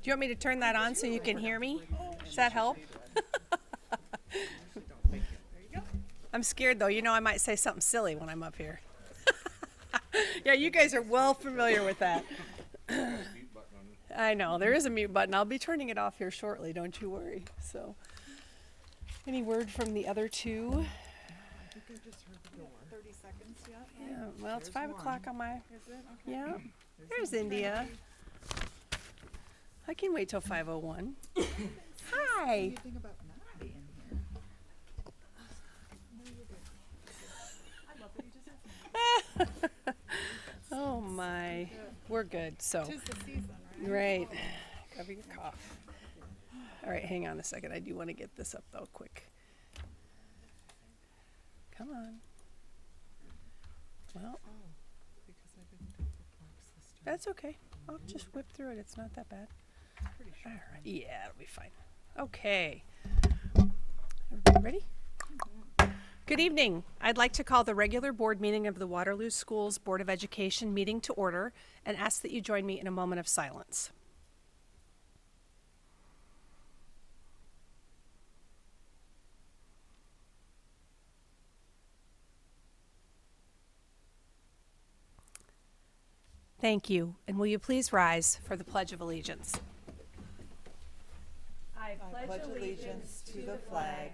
you want me to turn that on so you can hear me? Does that help? I'm scared though. You know I might say something silly when I'm up here. Yeah, you guys are well familiar with that. I know, there is a mute button. I'll be turning it off here shortly, don't you worry. So, any word from the other two? I think I just heard the door. 30 seconds yet? Yeah, well, it's 5 o'clock on my, Is it? Okay. yeah. There's India. I can wait till 5:01. What do Hi. you think about not being here? No, you're good. I love that you just asked me. Oh my, we're good, so. Tis the season, right? Right, cover your cough. All right, hang on a second. I do want to get this up though, quick. Come on. Well, Oh, because I didn't take the clocks this time. that's okay. I'll just whip through it. It's not that bad. Pretty All sure. right, yeah, it'll be fine. Okay. Everybody ready? Good evening. I'd like to call the regular board meeting of the Waterloo Schools Board of Education meeting to order and ask that you join me in a moment of silence. Thank you. And will you please rise for the Pledge of Allegiance? I pledge allegiance to the flag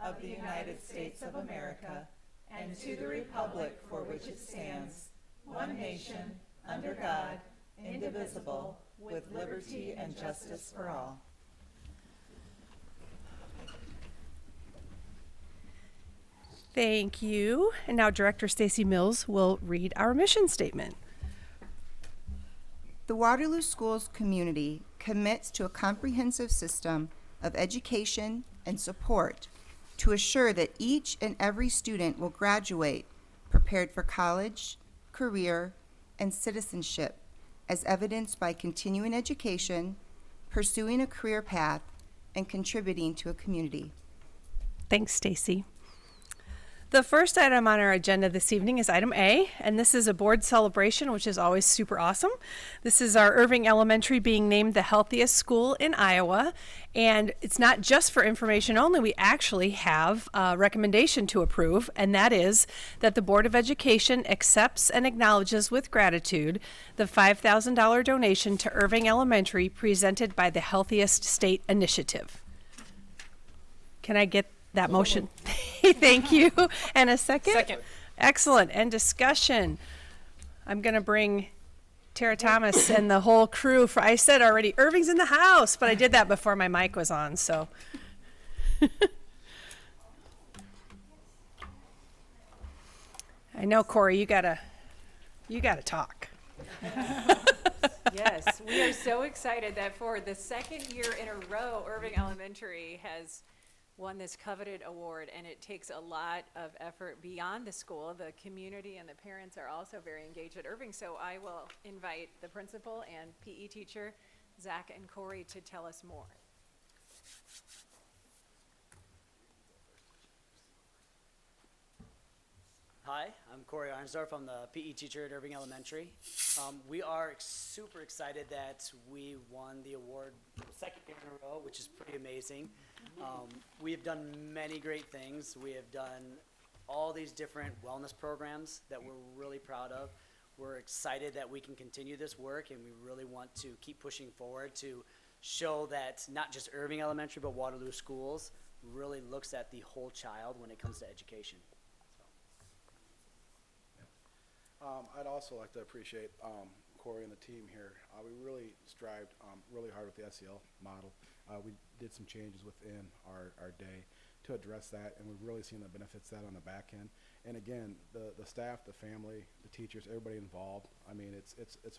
of the United States of America and to the republic for which it stands, one nation, under God, indivisible, with liberty and justice for all. Thank you. And now Director Stacy Mills will read our mission statement. The Waterloo Schools community commits to a comprehensive system of education and support to assure that each and every student will graduate prepared for college, career, and citizenship, as evidenced by continuing education, pursuing a career path, and contributing to a community. Thanks, Stacy. The first item on our agenda this evening is item A, and this is a board celebration, which is always super awesome. This is our Irving Elementary being named the healthiest school in Iowa, and it's not just for information only. We actually have a recommendation to approve, and that is that the Board of Education accepts and acknowledges with gratitude the $5,000 donation to Irving Elementary presented by the Healthiest State Initiative. Can I get that motion? Thank you. And a second? Second. Excellent. And discussion. I'm going to bring Tara Thomas and the whole crew. I said already, Irving's in the house, but I did that before my mic was on, so. I know, Corey, you gotta talk. Yes, we are so excited that for the second year in a row, Irving Elementary has won this coveted award, and it takes a lot of effort beyond the school. The community and the parents are also very engaged at Irving, so I will invite the principal and PE teacher, Zach and Corey, to tell us more. Hi, I'm Corey Arnsdorf. I'm the PE teacher at Irving Elementary. We are super excited that we won the award for the second year in a row, which is pretty amazing. We have done many great things. We have done all these different wellness programs that we're really proud of. We're excited that we can continue this work, and we really want to keep pushing forward to show that not just Irving Elementary, but Waterloo Schools really looks at the whole child when it comes to education. I'd also like to appreciate Corey and the team here. We really strived really hard with the SEL model. We did some changes within our day to address that, and we've really seen the benefits of that on the back end. And again, the staff, the family, the teachers, everybody involved. I mean, it's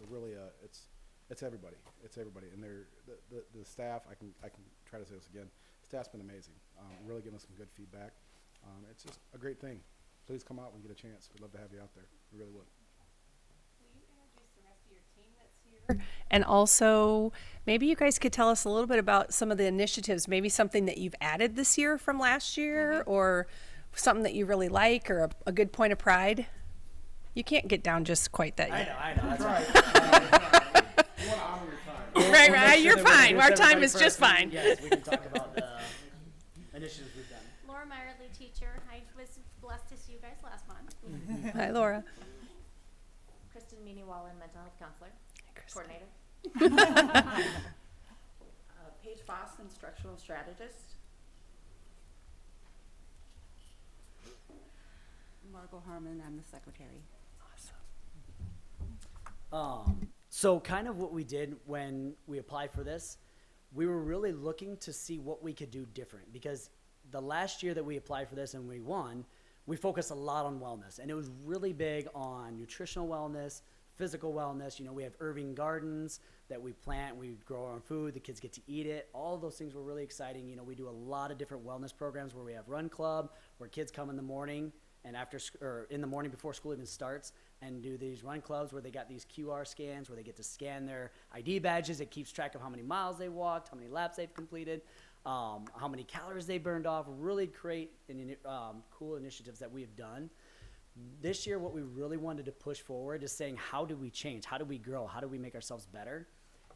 really it's everybody. It's everybody, and the staff. I can try to say this again. Staff's been amazing. Really giving us some good feedback. It's just a great thing. Please come out when you get a chance. We'd love to have you out there. We really would. Will you introduce the rest of your team that's here? And also, maybe you guys could tell us a little bit about some of the initiatives, maybe something that you've added this year from last year, or something that you really like, or a good point of pride. You can't get down just quite that yet. I know. That's right. You want to honor your time. Right, make right, sure you're that we fine. introduce Our time everybody is just first, and fine. Yes, we can talk about the initiatives we've done. Laura Meyerly, teacher. I was blessed to see you guys last month. Hi, Laura. Kristen Meany-Wallen, mental health counselor, coordinator. Paige Foss, instructional strategist. Margot Harmon, I'm the secretary. So kind of what we did when we applied for this, we were really looking to see what we could do different, because the last year that we applied for this and we won, we focused a lot on wellness, and it was really big on nutritional wellness, physical wellness. You know, we have Irving Gardens that we plant, we grow our own food, the kids get to eat it. All of those things were really exciting. You know, we do a lot of different wellness programs where we have Run Club, where kids come in the morning and or in the morning before school even starts, and do these run clubs where they got these QR scans where they get to scan their ID badges. It keeps track of how many miles they walked, how many laps they've completed, how many calories they burned off. Really great cool initiatives that we have done. This year, what we really wanted to push forward is saying, how do we change? How do we grow? How do we make ourselves better?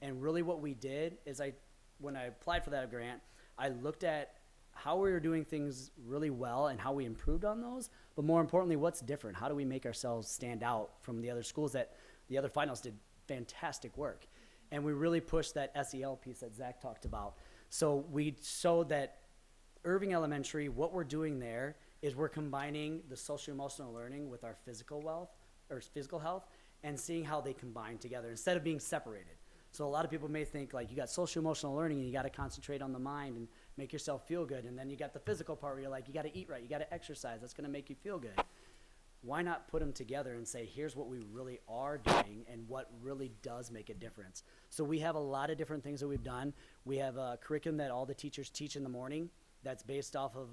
And really what we did is when I applied for that grant, I looked at how we were doing things really well and how we improved on those, but more importantly, what's different? How do we make ourselves stand out from the other schools that the other finalists did fantastic work? And we really pushed that SEL piece that Zach talked about. So we showed that Irving Elementary, what we're doing there is we're combining the social emotional learning with our physical health and seeing how they combine together instead of being separated. So a lot of people may think like you got social emotional learning and you got to concentrate on the mind and make yourself feel good. And then you got the physical part where you're like, you got to eat right, you got to exercise. That's going to make you feel good. Why not put them together and say, here's what we really are doing and what really does make a difference? So we have a lot of different things that we've done. We have a curriculum that all the teachers teach in the morning that's based off of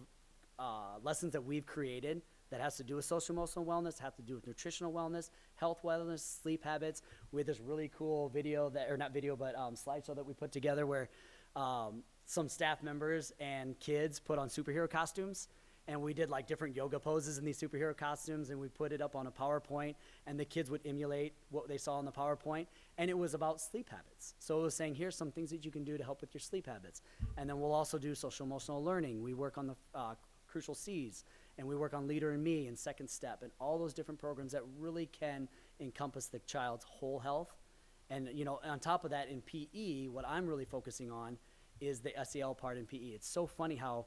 lessons that we've created that has to do with social emotional wellness, have to do with nutritional wellness, health wellness, sleep habits. We had this really cool video slideshow that we put together where some staff members and kids put on superhero costumes, and we did like different yoga poses in these superhero costumes, and we put it up on a PowerPoint, and the kids would emulate what they saw on the PowerPoint, and it was about sleep habits. So it was saying, here's some things that you can do to help with your sleep habits. And then we'll also do social emotional learning. We work on the Crucial C's, and we work on Leader in Me and Second Step, and all those different programs that really can encompass the child's whole health. And, you know, on top of that, in PE, what I'm really focusing on is the SEL part in PE. It's so funny how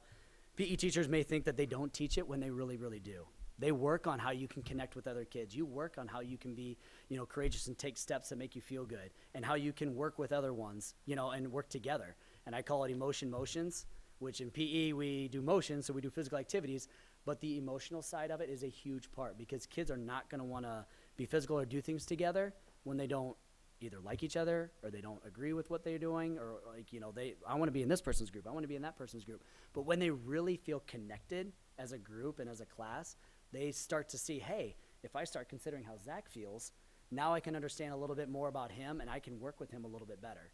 PE teachers may think that they don't teach it when they really, really do. They work on how you can connect with other kids. You work on how you can be, you know, courageous and take steps that make you feel good, and how you can work with other ones, you know, and work together. And I call it emotion motions, which in PE we do motions, so we do physical activities, but the emotional side of it is a huge part, because kids are not going to want to be physical or do things together when they don't either like each other or they don't agree with what they're doing, or like, you know, I want to be in this person's group, I want to be in that person's group. But when they really feel connected as a group and as a class, they start to see, hey, if I start considering how Zach feels, now I can understand a little bit more about him and I can work with him a little bit better.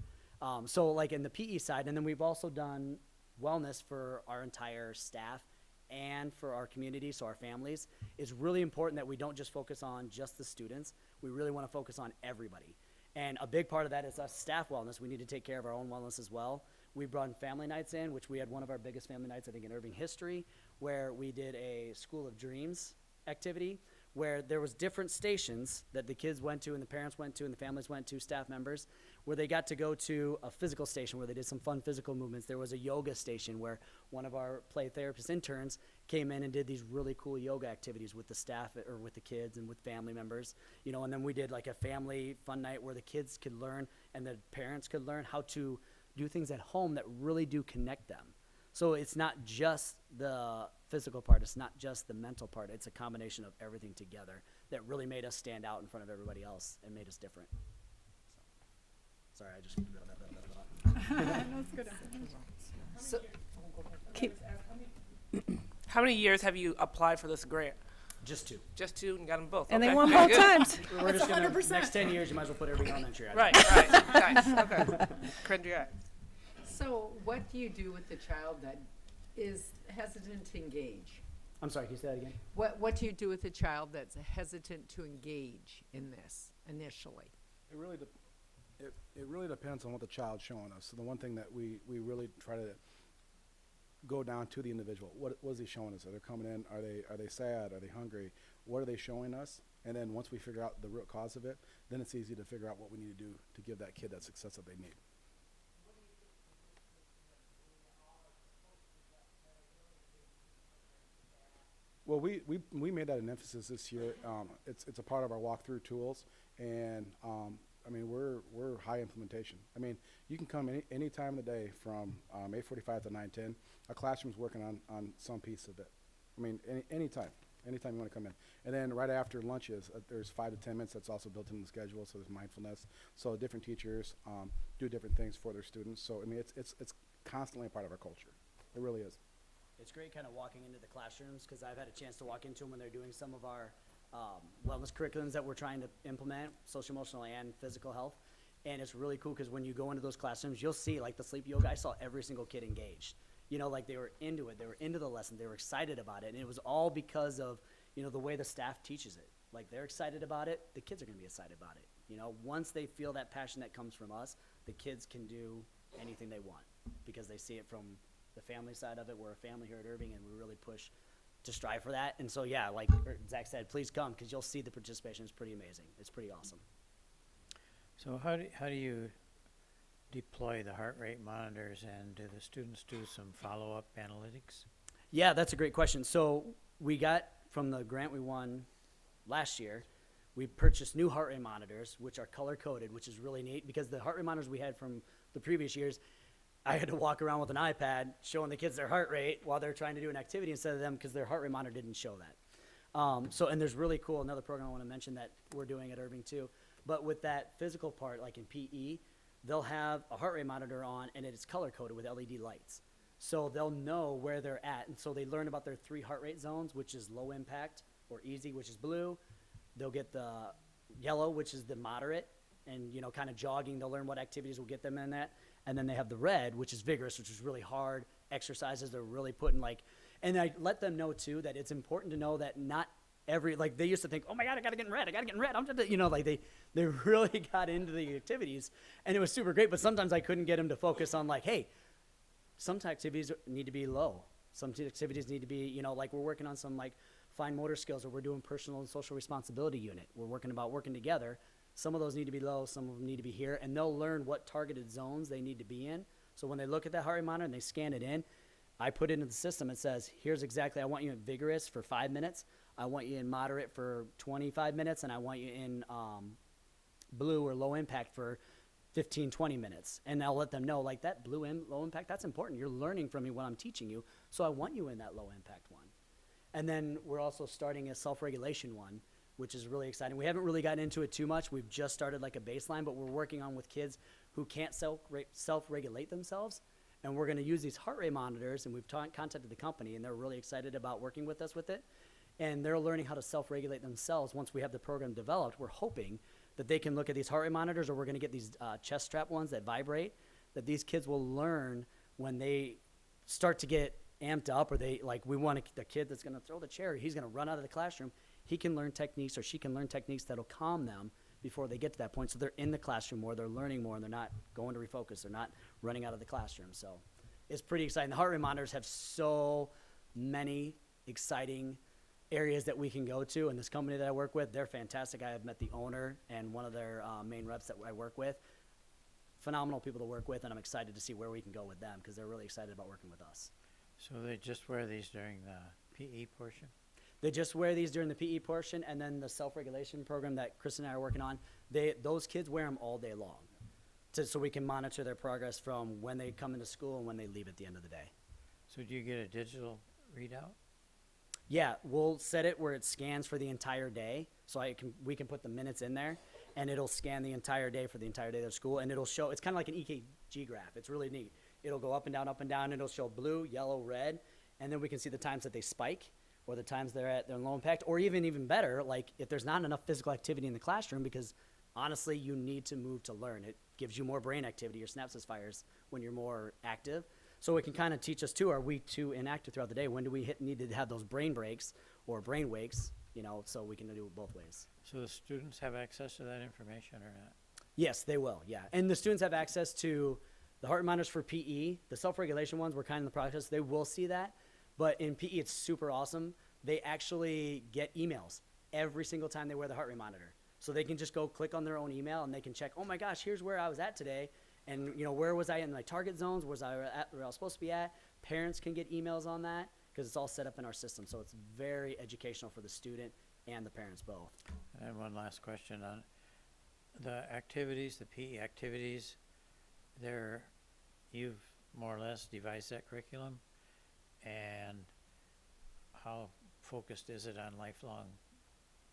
So like in the PE side, and then we've also done wellness for our entire staff and for our community, so our families. It's really important that we don't just focus on just the students. We really want to focus on everybody. And a big part of that is us staff wellness. We need to take care of our own wellness as well. We brought family nights in, which we had one of our biggest family nights, I think, in Irving history, where we did a School of Dreams activity, where there was different stations that the kids went to and the parents went to and the families went to, staff members, where they got to go to a physical station where they did some fun physical movements. There was a yoga station where one of our play therapist interns came in and did these really cool yoga activities with the staff or with the kids and with family members, you know, and then we did like a family fun night where the kids could learn and the parents could learn how to do things at home that really do connect them. So it's not just the physical part, it's not just the mental part, it's a combination of everything together that really made us stand out in front of everybody else and made us different. So, sorry, I just So, Keep- how many years have you applied for this grant? just two. Just two, and got them both. And they Okay, won very both good. times. We're just gonna, next 10 years, you might as well put everything elementary. Right, nice, okay. Congrats. So what do you do with the child that is hesitant to engage? I'm sorry, can you say that again? What do you do with a child that's hesitant to engage in this initially? It really It really depends on what the child's showing us. So the one thing that we really try to go down to the individual. What is he showing us? Are they coming in? Are they sad? Are they hungry? What are they showing us? And then once we figure out the root cause of it, then it's easy to figure out what we need to do to give that kid that success that they need. Well, we made that an emphasis this year. It's a part of our walkthrough tools, and I mean we're high implementation. I mean you can come any time of the day from 8:45 to 9:10. Our classroom's working on some piece of it. I mean anytime you want to come in. And then right after lunches, there's 5 to 10 minutes that's also built into the schedule. So there's mindfulness. So different teachers do different things for their students. So I mean it's constantly a part of our culture. It really is. It's great kind of walking into the classrooms because I've had a chance to walk into them when they're doing some of our wellness curriculums that we're trying to implement, social, emotional, and physical health. And it's really cool because when you go into those classrooms, you'll see like the sleep yoga, I saw every single kid engaged. You know, like they were into it. They were into the lesson. They were excited about it. And it was all because of, you know, the way the staff teaches it. Like they're excited about it. The kids are going to be excited about it. You know, once they feel that passion that comes from us, the kids can do anything they want because they see it from the family side of it. We're a family here at Irving, and we really push to strive for that. And so, yeah, like Zach said, please come because you'll see the participation is pretty amazing. It's pretty awesome. So how do you deploy the heart rate monitors, and do the students do some follow-up analytics? Yeah, that's a great question. So we got from the grant we won last year, we purchased new heart rate monitors, which are color-coded, which is really neat because the heart rate monitors we had from the previous years, I had to walk around with an iPad showing the kids their heart rate while they're trying to do an activity instead of them because their heart rate monitor didn't show that. And there's really cool, another program I want to mention that we're doing at Irving too. But with that physical part, like in PE, they'll have a heart rate monitor on and it is color coded with LED lights. So they'll know where they're at. And so they learn about their 3 heart rate zones, which is low impact, or easy, which is blue. They'll get the yellow, which is the moderate, and, you know, kind of jogging. They'll learn what activities will get them in that. And then they have the red, which is vigorous, which is really hard exercises. They're really putting and I let them know too that it's important to know that not every, like they used to think, oh my God, I gotta get in red. I'm just, you know, like they really got into the activities and it was super great. But sometimes I couldn't get them to focus on like, hey, some activities need to be low. Some activities need to be, you know, like we're working on some like fine motor skills, or we're doing personal and social responsibility unit. We're working together. Some of those need to be low, some of them need to be here, and they'll learn what targeted zones they need to be in. So when they look at that heart rate monitor and they scan it in, I put it into the system. It says, here's exactly, I want you in vigorous for 5 minutes, I want you in moderate for 25 minutes, and I want you in blue or low impact for 15, 20 minutes. And I'll let them know, like that blue and low impact, that's important. You're learning from me what I'm teaching you, so I want you in that low impact one. And then we're also starting a self-regulation one, which is really exciting. We haven't really gotten into it too much. We've just started like a baseline, but we're working on with kids who can't self-regulate themselves. And we're gonna use these heart rate monitors, and we've contacted the company, and they're really excited about working with us with it. And they're learning how to self-regulate themselves. Once we have the program developed, we're hoping that they can look at these heart rate monitors, or we're gonna get these chest strap ones that vibrate, that these kids will learn when they start to get amped up, or we want the kid that's gonna throw the chair, he's gonna run out of the classroom. He can learn techniques, or she can learn techniques that'll calm them before they get to that point. So they're in the classroom more, they're learning more, and they're not going to refocus. They're not running out of the classroom. So it's pretty exciting. The heart rate monitors have so many exciting areas that we can go to. And this company that I work with, they're fantastic. I have met the owner and one of their main reps that I work with. Phenomenal people to work with, and I'm excited to see where we can go with them because they're really excited about working with us. So they just wear these during the PE portion? They just wear these during the PE portion, and then the self-regulation program that Chris and I are working on, those kids wear them all day long so we can monitor their progress from when they come into school and when they leave at the end of the day. So do you get a digital readout? Yeah, we'll set it where it scans for the entire day, so we can put the minutes in there, and it'll scan the entire day for the entire day of school, and it'll show, it's kind of like an EKG graph. It's really neat. It'll go up and down, it'll show blue, yellow, red, and then we can see the times that they spike, or the times they're low impact, or even better, like if there's not enough physical activity in the classroom, because honestly, you need to move to learn. It gives you more brain activity. Your synapses fires when you're more active. So it can kind of teach us too, are we too inactive throughout the day? When do we need to have those brain breaks or brain wakes, you know, so we can do it both ways. So the students have access to that information or not? Yes, they will, yeah. And the students have access to the heart monitors for PE. The self-regulation ones, we're kind of in the process. They will see that. But in PE, it's super awesome. They actually get emails every single time they wear the heart rate monitor. So they can just go click on their own email and they can check, oh my gosh, here's where I was at today. And, you know, where was I in my target zones? Was I at where I was supposed to be at? Parents can get emails on that because it's all set up in our system. So it's very educational for the student and the parents both. And one last question on the activities, the PE activities. You've more or less devised that curriculum, and how focused is it on lifelong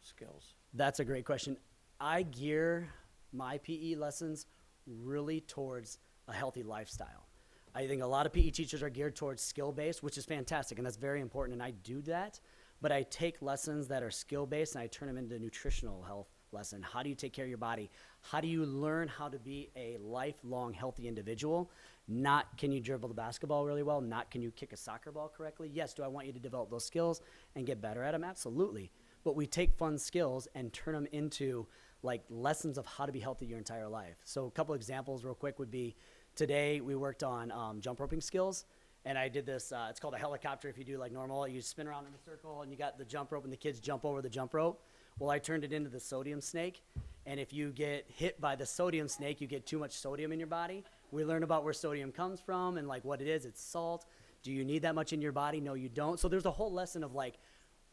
skills? That's a great question. I gear my PE lessons really towards a healthy lifestyle. I think a lot of PE teachers are geared towards skill-based, which is fantastic, and that's very important, and I do that. But I take lessons that are skill-based, and I turn them into nutritional health lesson. How do you take care of your body? How do you learn how to be a lifelong healthy individual? Not can you dribble the basketball really well? Not can you kick a soccer ball correctly? Yes, do I want you to develop those skills and get better at them? Absolutely. But we take fun skills and turn them into like lessons of how to be healthy your entire life. So a couple examples real quick would be, today we worked on jump roping skills. And I did this, it's called a helicopter. If you do like normal, you spin around in a circle and you got the jump rope and the kids jump over the jump rope. Well, I turned it into the sodium snake. And if you get hit by the sodium snake, you get too much sodium in your body. We learn about where sodium comes from and like what it is. It's salt. Do you need that much in your body? No, you don't. So there's a whole lesson of like,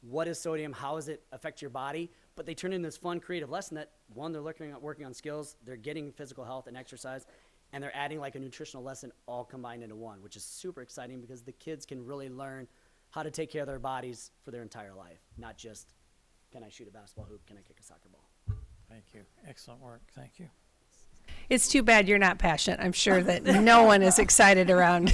what is sodium? How does it affect your body? But they turn in this fun, creative lesson that, one, they're working on skills, they're getting physical health and exercise, and they're adding like a nutritional lesson all combined into one, which is super exciting because the kids can really learn how to take care of their bodies for their entire life, not just, can I shoot a basketball hoop? Can I kick a soccer ball? Thank you. Excellent work. Thank you. It's too bad you're not passionate. I'm sure that no one is excited around.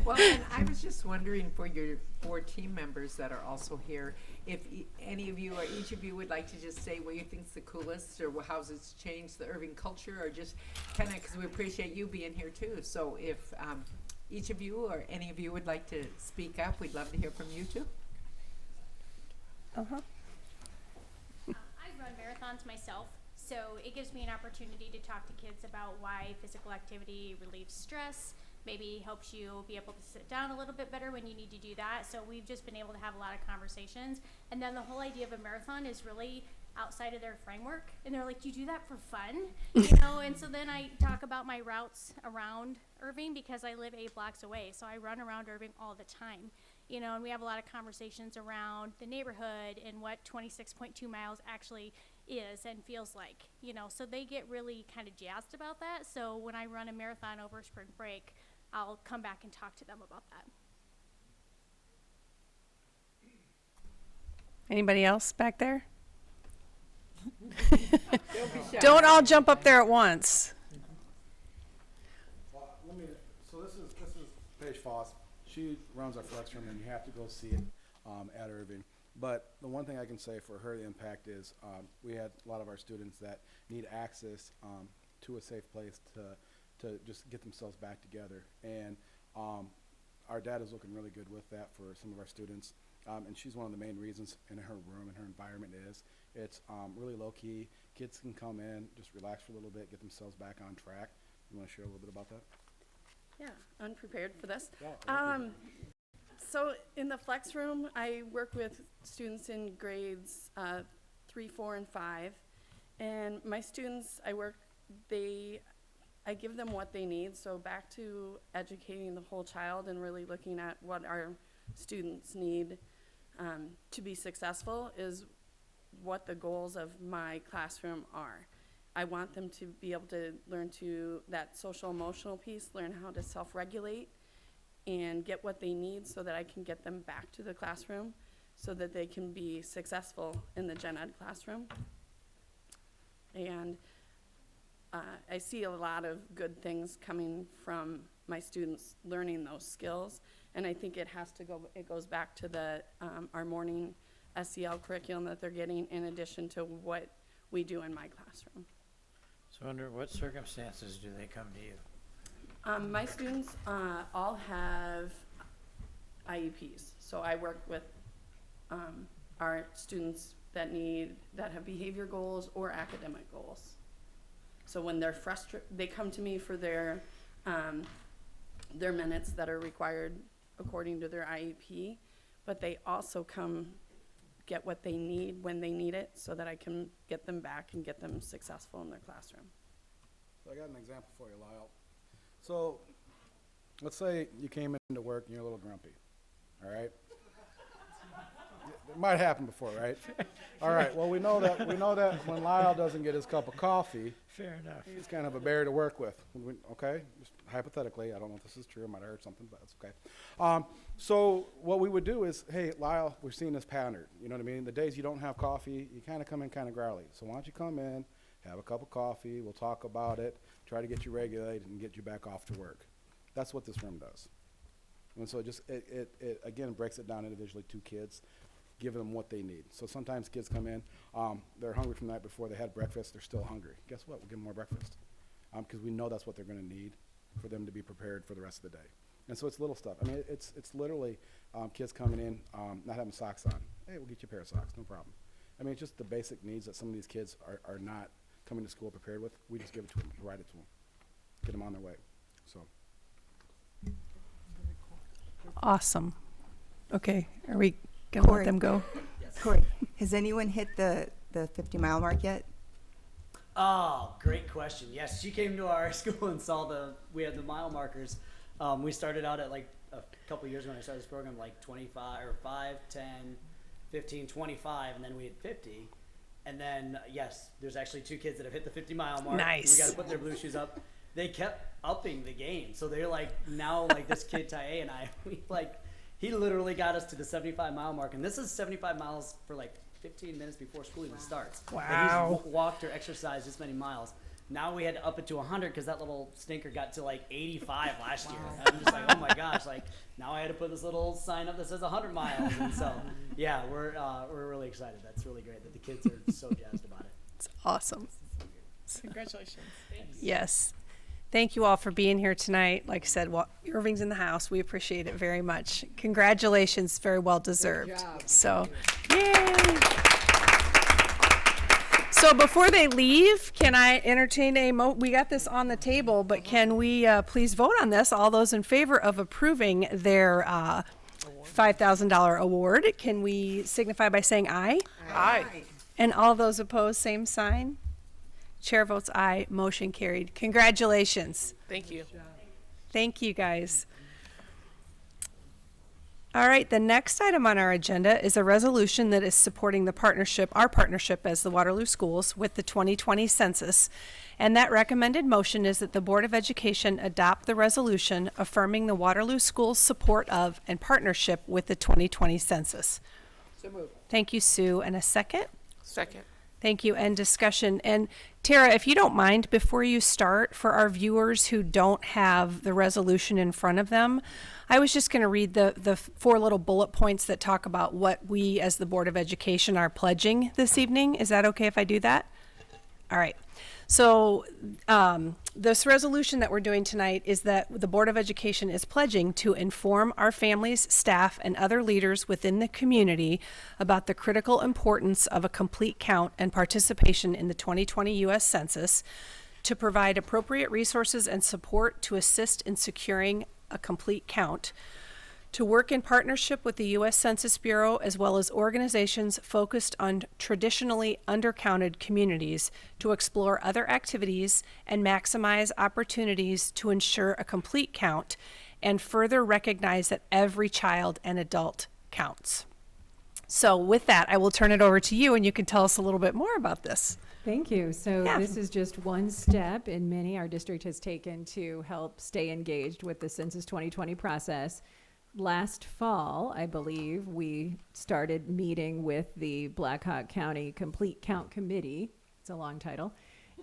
Well, and I was just wondering for your 4 team members that are also here, if any of you or each of you would like to just say what you think's the coolest or how's it's changed the Irving culture, or just kind of, because we appreciate you being here too. So if each of you or any of you would like to speak up, we'd love to hear from you too. Uh-huh. I run marathons myself, so it gives me an opportunity to talk to kids about why physical activity relieves stress, maybe helps you be able to sit down a little bit better when you need to do that. So we've just been able to have a lot of conversations. And then the whole idea of a marathon is really outside of their framework. And they're like, you do that for fun? You know, and so then I talk about my routes around Irving because I live 8 blocks away. So I run around Irving all the time. You know, and we have a lot of conversations around the neighborhood and what 26.2 miles actually is and feels like, you know, so they get really kind of jazzed about that. So when I run a marathon over spring break, I'll come back and talk to them about that. Anybody else back there? Don't all jump up there at once. Well, so this is Paige Foss. She runs our flex room, and you have to go see it at Irving. But the one thing I can say for her, the impact is we had a lot of our students that need access to a safe place to just get themselves back together. And our data is looking really good with that for some of our students. And she's one of the main reasons in her room and her environment is. It's really low-key. Kids can come in, just relax for a little bit, get themselves back on track. You want to share a little bit about that? Yeah, unprepared for this. Yeah, So in the flex room, I work with students in grades 3, 4, and 5. And my students, I give them what they need. So back to educating the whole child and really looking at what our students need to be successful is what the goals of my classroom are. I want them to be able to learn that social emotional piece, learn how to self-regulate and get what they need so that I can get them back to the classroom so that they can be successful in the gen ed classroom. And I see a lot of good things coming from my students learning those skills, and I think it goes back to our morning SEL curriculum that they're getting in addition to what we do in my classroom. So under what circumstances do they come to you? My students all have IEPs, so I work with our students that have behavior goals or academic goals. So when they're frustrated, they come to me for their minutes that are required according to their IEP, but they also come get what they need when they need it so that I can get them back and get them successful in their classroom. So I got an example for you, Lyle. So let's say you came into work and you're a little grumpy, all right? It might happen before, right? All right, well, we know that when Lyle doesn't get his cup of coffee, Fair enough. he's kind of a bear to work with, okay? Just hypothetically, I don't know if this is true, I might have heard something, but that's okay. So what we would do is, hey, Lyle, we're seeing this pattern, you know what I mean? The days you don't have coffee, you kind of come in kind of growly. So why don't you come in, have a cup of coffee, we'll talk about it, try to get you regulated and get you back off to work. That's what this room does. And so it again, breaks it down individually to kids, giving them what they need. So sometimes kids come in, they're hungry from the night before, they had breakfast, they're still hungry. Guess what? We'll give them more breakfast. Because we know that's what they're going to need for them to be prepared for the rest of the day. And so it's little stuff. I mean, it's literally kids coming in, not having socks on. Hey, we'll get you a pair of socks, no problem. I mean, it's just the basic needs that some of these kids are not coming to school prepared with. We just give it to them, provide it to them, get them on their way. So. Awesome. Okay, are we gonna Corey. let them go? Corey, has anyone hit the 50-mile mark yet? Oh, great question. Yes, she came to our school and saw we had the mile markers. We started out at like a couple years when I started this program, like 25 or 5, 10, 15, 25, and then we had 50. And then, yes, there's actually 2 kids that have hit the 50-mile mark. Nice. We got to put their blue shoes up. They kept upping the game. So they're like, now like this kid, Ty and I, he literally got us to the 75-mile mark. And this is 75 miles for like 15 minutes before school even starts. Wow. And he's walked or exercised this many miles. Now we had to up it to 100 because that little stinker got to like 85 last year. And I'm just like, oh my gosh, like now I had to put this little sign up that says 100 miles. And so, yeah, we're really excited. That's really great that the kids are so jazzed about it. It's awesome. Congratulations. Thanks. Yes. Thank you all for being here tonight. Like I said, Irving's in the house. We appreciate it very much. Congratulations, very well deserved. So, yay! So before they leave, can I entertain we got this on the table, but can we please vote on this? All those in favor of approving their $5,000 award, can we signify by saying aye? Aye. And all those opposed, same sign? Chair votes aye, motion carried. Congratulations. Thank you. Thank you, guys. All right, the next item on our agenda is a resolution that is supporting our partnership as the Waterloo Schools with the 2020 census. And that recommended motion is that the Board of Education adopt the resolution affirming the Waterloo Schools' support of and partnership with the 2020 census. So moved. Thank you, Sue. And a second? Second. Thank you. And discussion. And Tara, if you don't mind, before you start, for our viewers who don't have the resolution in front of them, I was just going to read the 4 little bullet points that talk about what we as the Board of Education are pledging this evening. Is that okay if I do that? All right. So this resolution that we're doing tonight is that the Board of Education is pledging to inform our families, staff, and other leaders within the community about the critical importance of a complete count and participation in the 2020 U.S. Census, to provide appropriate resources and support to assist in securing a complete count, to work in partnership with the U.S. Census Bureau as well as organizations focused on traditionally undercounted communities to explore other activities and maximize opportunities to ensure a complete count, and further recognize that every child and adult counts. So with that, I will turn it over to you and you can tell us a little bit more about this. Thank you. So this is just one step in many our district has taken to help stay engaged with the Census 2020 process. Last fall, I believe, we started meeting with the Blackhawk County Complete Count Committee. It's a long title.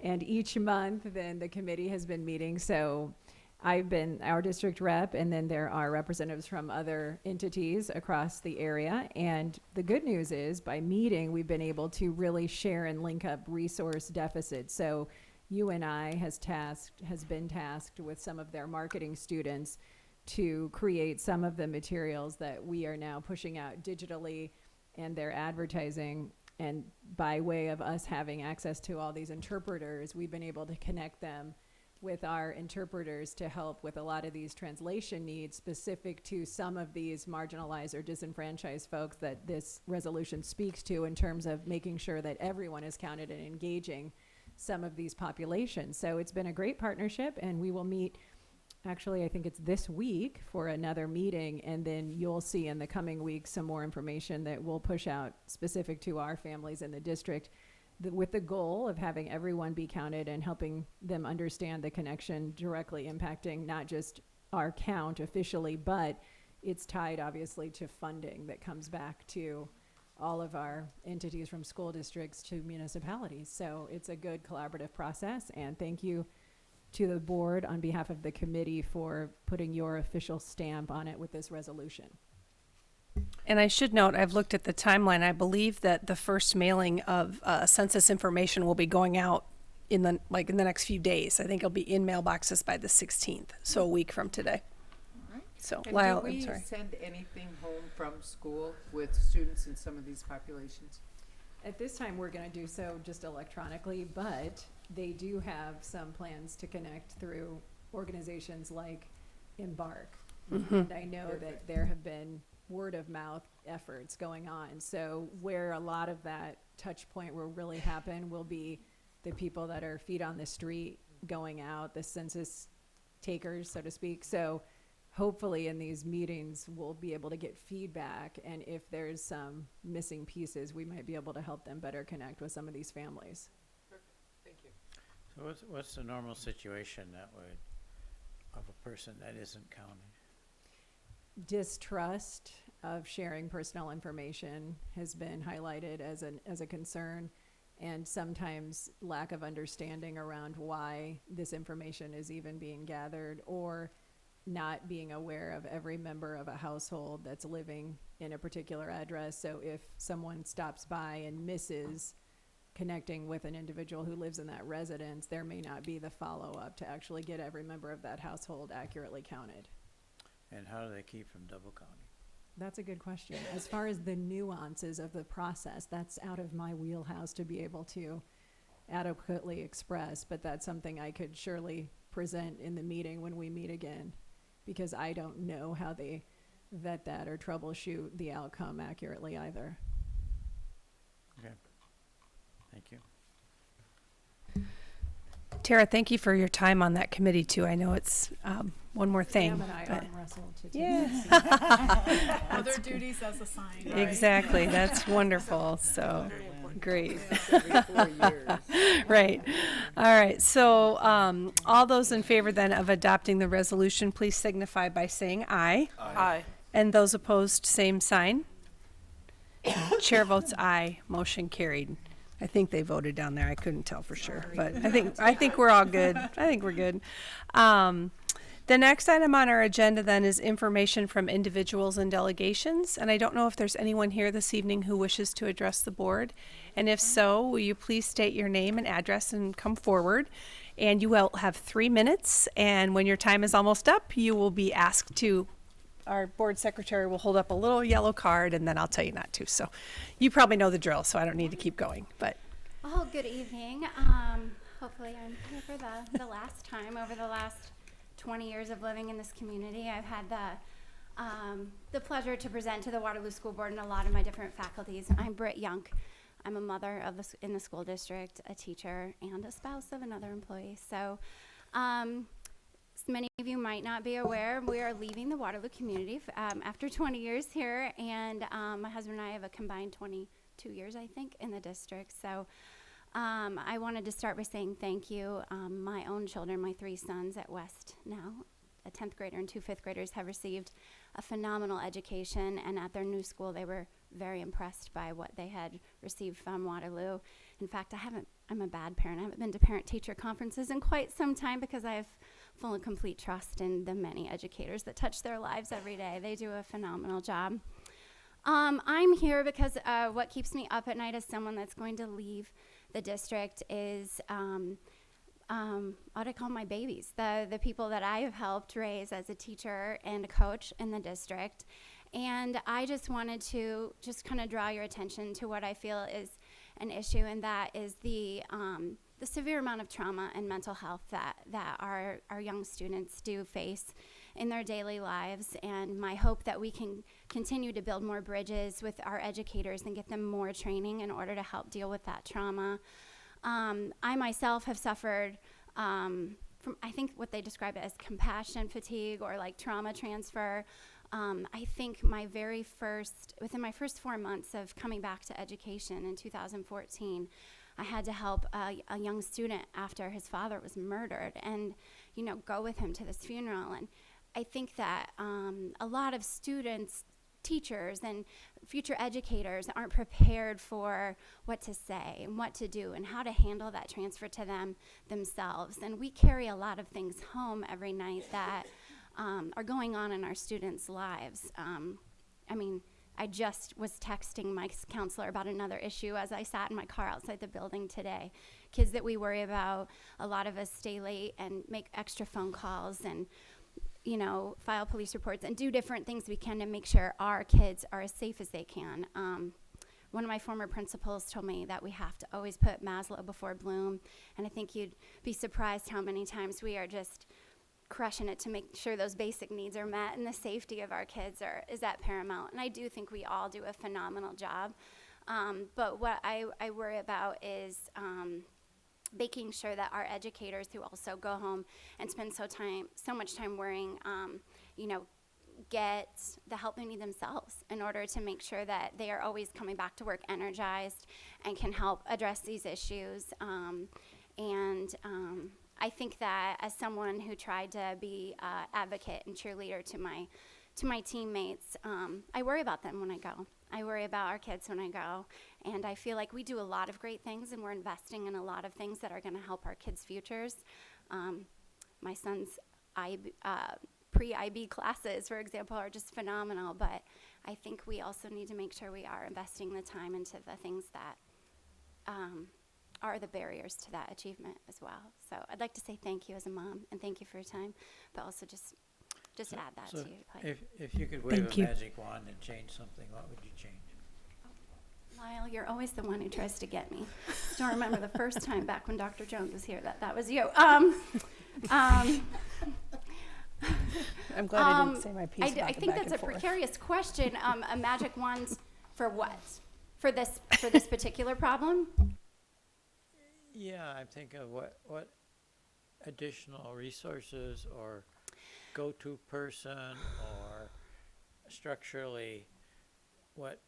And each month, then the committee has been meeting. So I've been our district rep, and then there are representatives from other entities across the area. And the good news is, by meeting, we've been able to really share and link up resource deficits. So UNI has been tasked with some of their marketing students to create some of the materials that we are now pushing out digitally, and their advertising And by way of us having access to all these interpreters, we've been able to connect them with our interpreters to help with a lot of these translation needs specific to some of these marginalized or disenfranchised folks that this resolution speaks to, in terms of making sure that everyone is counted and engaging some of these populations. So it's been a great partnership, and we will meet, actually, I think it's this week, for another meeting, and then you'll see in the coming weeks some more information that we'll push out specific to our families in the district, with the goal of having everyone be counted and helping them understand the connection directly impacting not just our count officially, but it's tied obviously to funding that comes back to all of our entities, from school districts to municipalities. So it's a good collaborative process, and thank you to the board on behalf of the committee for putting your official stamp on it with this resolution. And I should note, I've looked at the timeline. I believe that the first mailing of census information will be going out in the next few days. I think it'll be in mailboxes by the 16th, so a week from today. So, And Lyle, do I'm we sorry. send anything home from school with students in some of these populations? At this time, we're going to do so just electronically, but they do have some plans to connect through organizations like Embark. And I know that there have been word of mouth efforts going on. So where a lot of that touch point will really happen will be the people that are feet on the street going out, the census takers, so to speak. So hopefully in these meetings, we'll be able to get feedback. And if there's some missing pieces, we might be able to help them better connect with some of these families. Thank you. So what's the normal situation of a person that isn't counted? Distrust of sharing personal information has been highlighted as a concern, and sometimes lack of understanding around why this information is even being gathered, or not being aware of every member of a household that's living in a particular address. So if someone stops by and misses connecting with an individual who lives in that residence, there may not be the follow-up to actually get every member of that household accurately counted. And how do they keep from double counting? That's a good question. As far as the nuances of the process, that's out of my wheelhouse to be able to adequately express, but that's something I could surely present in the meeting when we meet again, because I don't know how they vet that or troubleshoot the outcome accurately either. Okay. Thank you. Tara, thank you for your time on that committee too. I know it's one more thing. Sam and I arm wrestled to take Yeah. Other duties as assigned. Right? Exactly. That's wonderful. So great. Every 4 years. Right. All right. So all those in favor then of adopting the resolution, please signify by saying aye. Aye. And those opposed, same sign. Chair votes aye. Motion carried. I think they voted down there. I couldn't tell for sure, but I think we're all good. I think we're good. The next item on our agenda then is information from individuals and delegations. And I don't know if there's anyone here this evening who wishes to address the board. And if so, will you please state your name and address and come forward? And you will have 3 minutes. And when your time is almost up, you will be asked to, our board secretary will hold up a little yellow card, and then I'll tell you not to. So you probably know the drill, so I don't need to keep going. But Oh, good evening. Hopefully I'm here for the last time. Over the last 20 years of living in this community, I've had the pleasure to present to the Waterloo School Board and a lot of my different faculties. I'm Britt Young. I'm a mother in the school district, a teacher, and a spouse of another employee. So many of you might not be aware, we are leaving the Waterloo community after 20 years here, and my husband and I have a combined 22 years, I think, in the district. So I wanted to start by saying thank you. My own children, my 3 sons at West now, a 10th grader and 2 5th graders, have received a phenomenal education, and at their new school they were very impressed by what they had received from Waterloo. In fact, I'm a bad parent. I haven't been to parent-teacher conferences in quite some time because I have full and complete trust in the many educators that touch their lives every day. They do a phenomenal job. I'm here because what keeps me up at night as someone that's going to leave the district is what I call my babies, the people that I have helped raise as a teacher and a coach in the district. And I just wanted to just kind of draw your attention to what I feel is an issue, and that is the severe amount of trauma and mental health that our young students do face in their daily lives. And my hope that we can continue to build more bridges with our educators and get them more training in order to help deal with that trauma. I myself have suffered from, I think, what they describe as compassion fatigue or like trauma transfer. I think within my first 4 months of coming back to education in 2014, I had to help a young student after his father was murdered and, go with him to this funeral. And I think that a lot of students, teachers, and future educators aren't prepared for what to say and what to do and how to handle that transfer to themselves. And we carry a lot of things home every night that are going on in our students' lives. I just was texting my counselor about another issue as I sat in my car outside the building today. Kids that we worry about, a lot of us stay late and make extra phone calls and file police reports and do different things we can to make sure our kids are as safe as they can. One of my former principals told me that we have to always put Maslow before Bloom, and I think you'd be surprised how many times we are just crushing it to make sure those basic needs are met and the safety of our kids is at paramount. And I do think we all do a phenomenal job. But what I worry about is making sure that our educators who also go home and spend so much time worrying, get the help they need themselves in order to make sure that they are always coming back to work energized and can help address these issues. I think that as someone who tried to be an advocate and cheerleader to my teammates, I worry about them when I go. I worry about our kids when I go. And I feel like we do a lot of great things, and we're investing in a lot of things that are going to help our kids' futures. My son's pre-IB classes, for example, are just phenomenal. But I think we also need to make sure we are investing the time into the things that are the barriers to that achievement as well. So I'd like to say thank you as a mom, and thank you for your time, but also just add that to your plate. If you could wave a magic wand and change something, what would you change? Lyle, you're always the one who tries to get me. Still remember the first time back when Dr. Jones was here, that was you. I'm glad I didn't say my piece. I think that's a precarious question. A magic wand for what? For this particular problem? Yeah, I'm thinking of what additional resources or go-to person or structurally what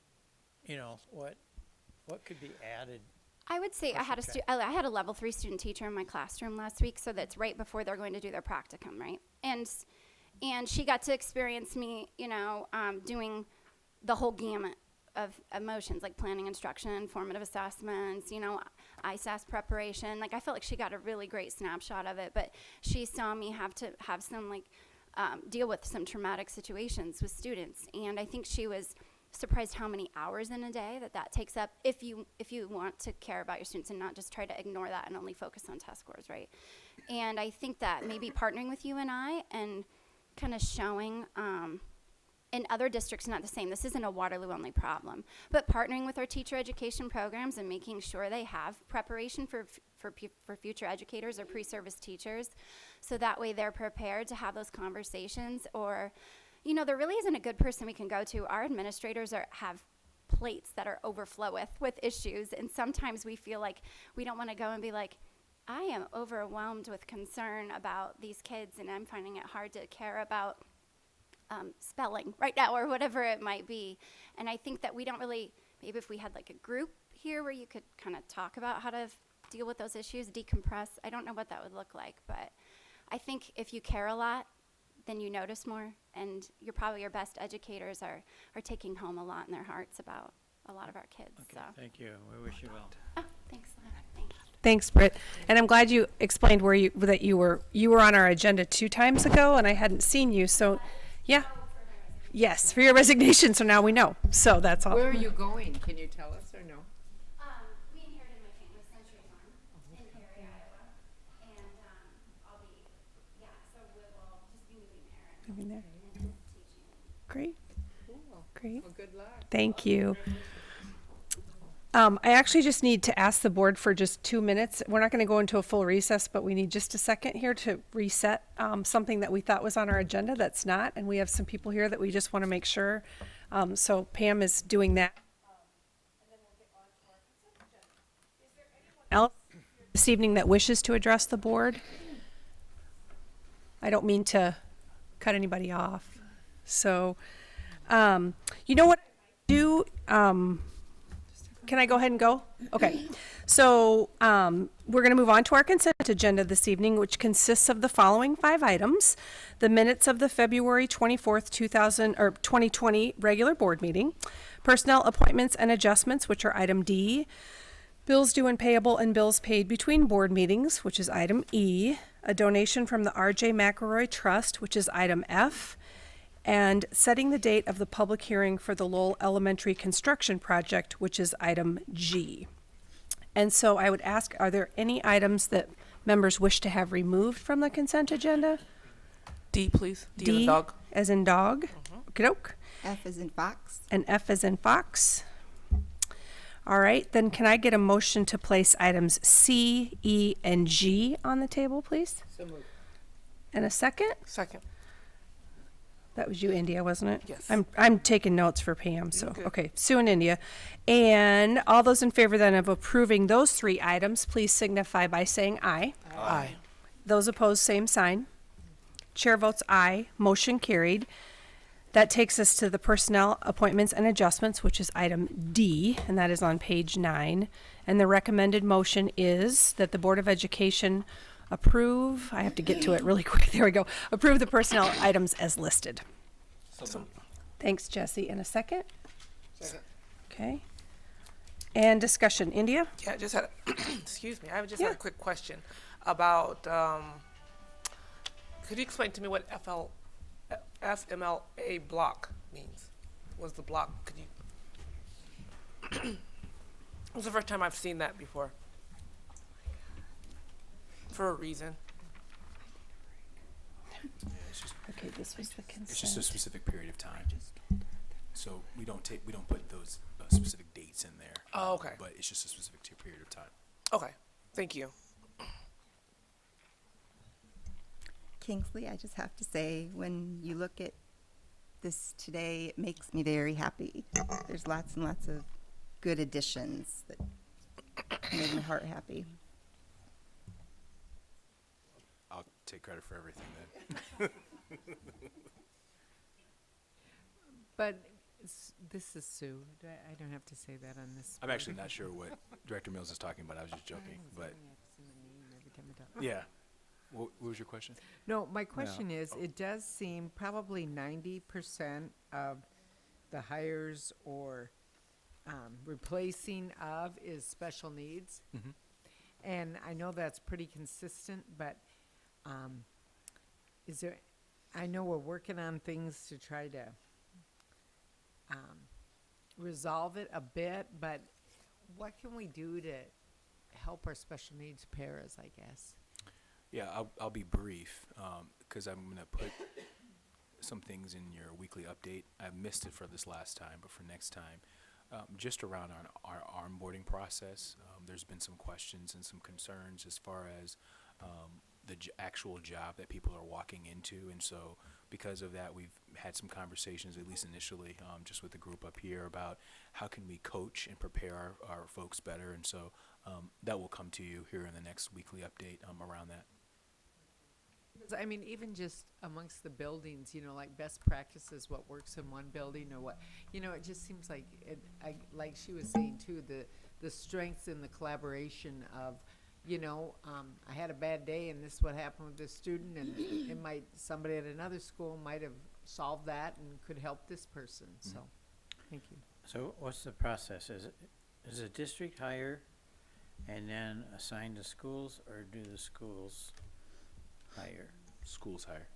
could be added. I would say I had a level 3 student teacher in my classroom last week, so that's right before they're going to do their practicum, right? And she got to experience me, doing the whole gamut of emotions, like planning instruction, formative assessments, ISAS preparation. Like, I felt like she got a really great snapshot of it, but she saw me have to have some deal with some traumatic situations with students, and I think she was surprised how many hours in a day that takes up if you want to care about your students and not just try to ignore that and only focus on test scores, right? And I think that maybe partnering with you and I and kind of showing in other districts, not the same. This isn't a Waterloo only problem, but partnering with our teacher education programs and making sure they have preparation for future educators or pre-service teachers, so that way they're prepared to have those conversations. Or, there really isn't a good person we can go to. Our administrators have plates that are overflow with issues, and sometimes we feel like we don't want to go and be like, I am overwhelmed with concern about these kids, and I'm finding it hard to care about spelling right now or whatever it might be. And I think that we don't really, maybe if we had like a group here where you could kind of talk about how to deal with those issues, decompress. I don't know what that would look like, but I think if you care a lot, then you notice more, and your best educators are taking home a lot in their hearts about a lot of our kids. Okay, thank you. We wish you well. Oh, thanks, Lana. Thanks. Thanks, Britt. And I'm glad you explained that you were on our agenda 2 times ago, and I hadn't seen you. So, yeah. Yes, for your resignation. So now we know. So that's all. Where are you going? Can you tell us or no? We inherited my family's Century Farm in Perry, Iowa, and I'll be, so we'll just be moving there. Moving there. And teaching. Great. Cool. Great. Well, good luck. Thank you. I actually just need to ask the board for just 2 minutes. We're not going to go into a full recess, but we need just a second here to reset something that we thought was on our agenda that's not, and we have some people here that we just want to make sure. So Pam is doing that. Else this evening that wishes to address the board? I don't mean to cut anybody off. So, you know what I do? Can I go ahead and go? Okay. So we're going to move on to our consent agenda this evening, which consists of the following 5 items: the minutes of the February 24th, 2020 regular board meeting, personnel appointments and adjustments, which are item D, bills due and payable and bills paid between board meetings, which is item E, a donation from the R.J. McElroy Trust, which is item F, and setting the date of the public hearing for the Lowell Elementary construction project, which is item G. And so I would ask, are there any items that members wish to have removed from the consent agenda? D, please. D as in dog. As in dog. Okey-doke. F as in fox. And F as in fox. All right, then can I get a motion to place items C, E, and G on the table, please? So moved. And a second? Second. That was you, India, wasn't it? Yes. I'm taking notes for Pam, so, Okay. okay, Sue and India. And all those in favor then of approving those 3 items, please signify by saying aye. Aye. Those opposed, same sign. Chair votes aye, motion carried. That takes us to the personnel appointments and adjustments, which is item D, and that is on page 9. And the recommended motion is that the Board of Education approve, I have to get to it really quick, there we go, approve the personnel items as listed. Thanks, Jesse. And a second? Second. Okay. And discussion. India? Yeah, I just had, excuse me, I just Yeah. had a quick question about, could you explain to me what FMLA block means? What's the block? Could you? It was the first time I've seen that before. For a reason. Okay, this was the It's just a consent. specific period of time. So we don't put those specific dates in there. Oh, okay. But it's just a specific period of time. Okay, thank you. Kingsley, I just have to say, when you look at this today, it makes me very happy. There's lots and lots of good additions that make my heart happy. I'll take credit for everything then. But this is Sue. I don't have to say that on this. I'm actually not sure what Director Mills is talking about. I was just joking, but yeah. What was your question? No, my question is, it does seem probably 90% of the hires or replacing of is special needs. And I know that's pretty consistent, but is there, I know we're working on things to try to resolve it a bit, but what can we do to help our special needs paras, I guess? Yeah, I'll be brief because I'm going to put some things in your weekly update. I missed it for this last time, but for next time, just around our onboarding process, there's been some questions and some concerns as far as the actual job that people are walking into. And so because of that, we've had some conversations, at least initially, just with the group up here about how can we coach and prepare our folks better. And so that will come to you here in the next weekly update around that. Because, I mean, even just amongst the buildings, you know, like best practices, what works in one building or what, you know, it just seems like, like she was saying too, the strengths in the collaboration of, you know, I had a bad day and this is what happened with this student, and it might, somebody at another school might have solved that and could help this person, so, thank you. So what's the process? Is a district hire and then assign to schools, or do the schools hire? Schools hire.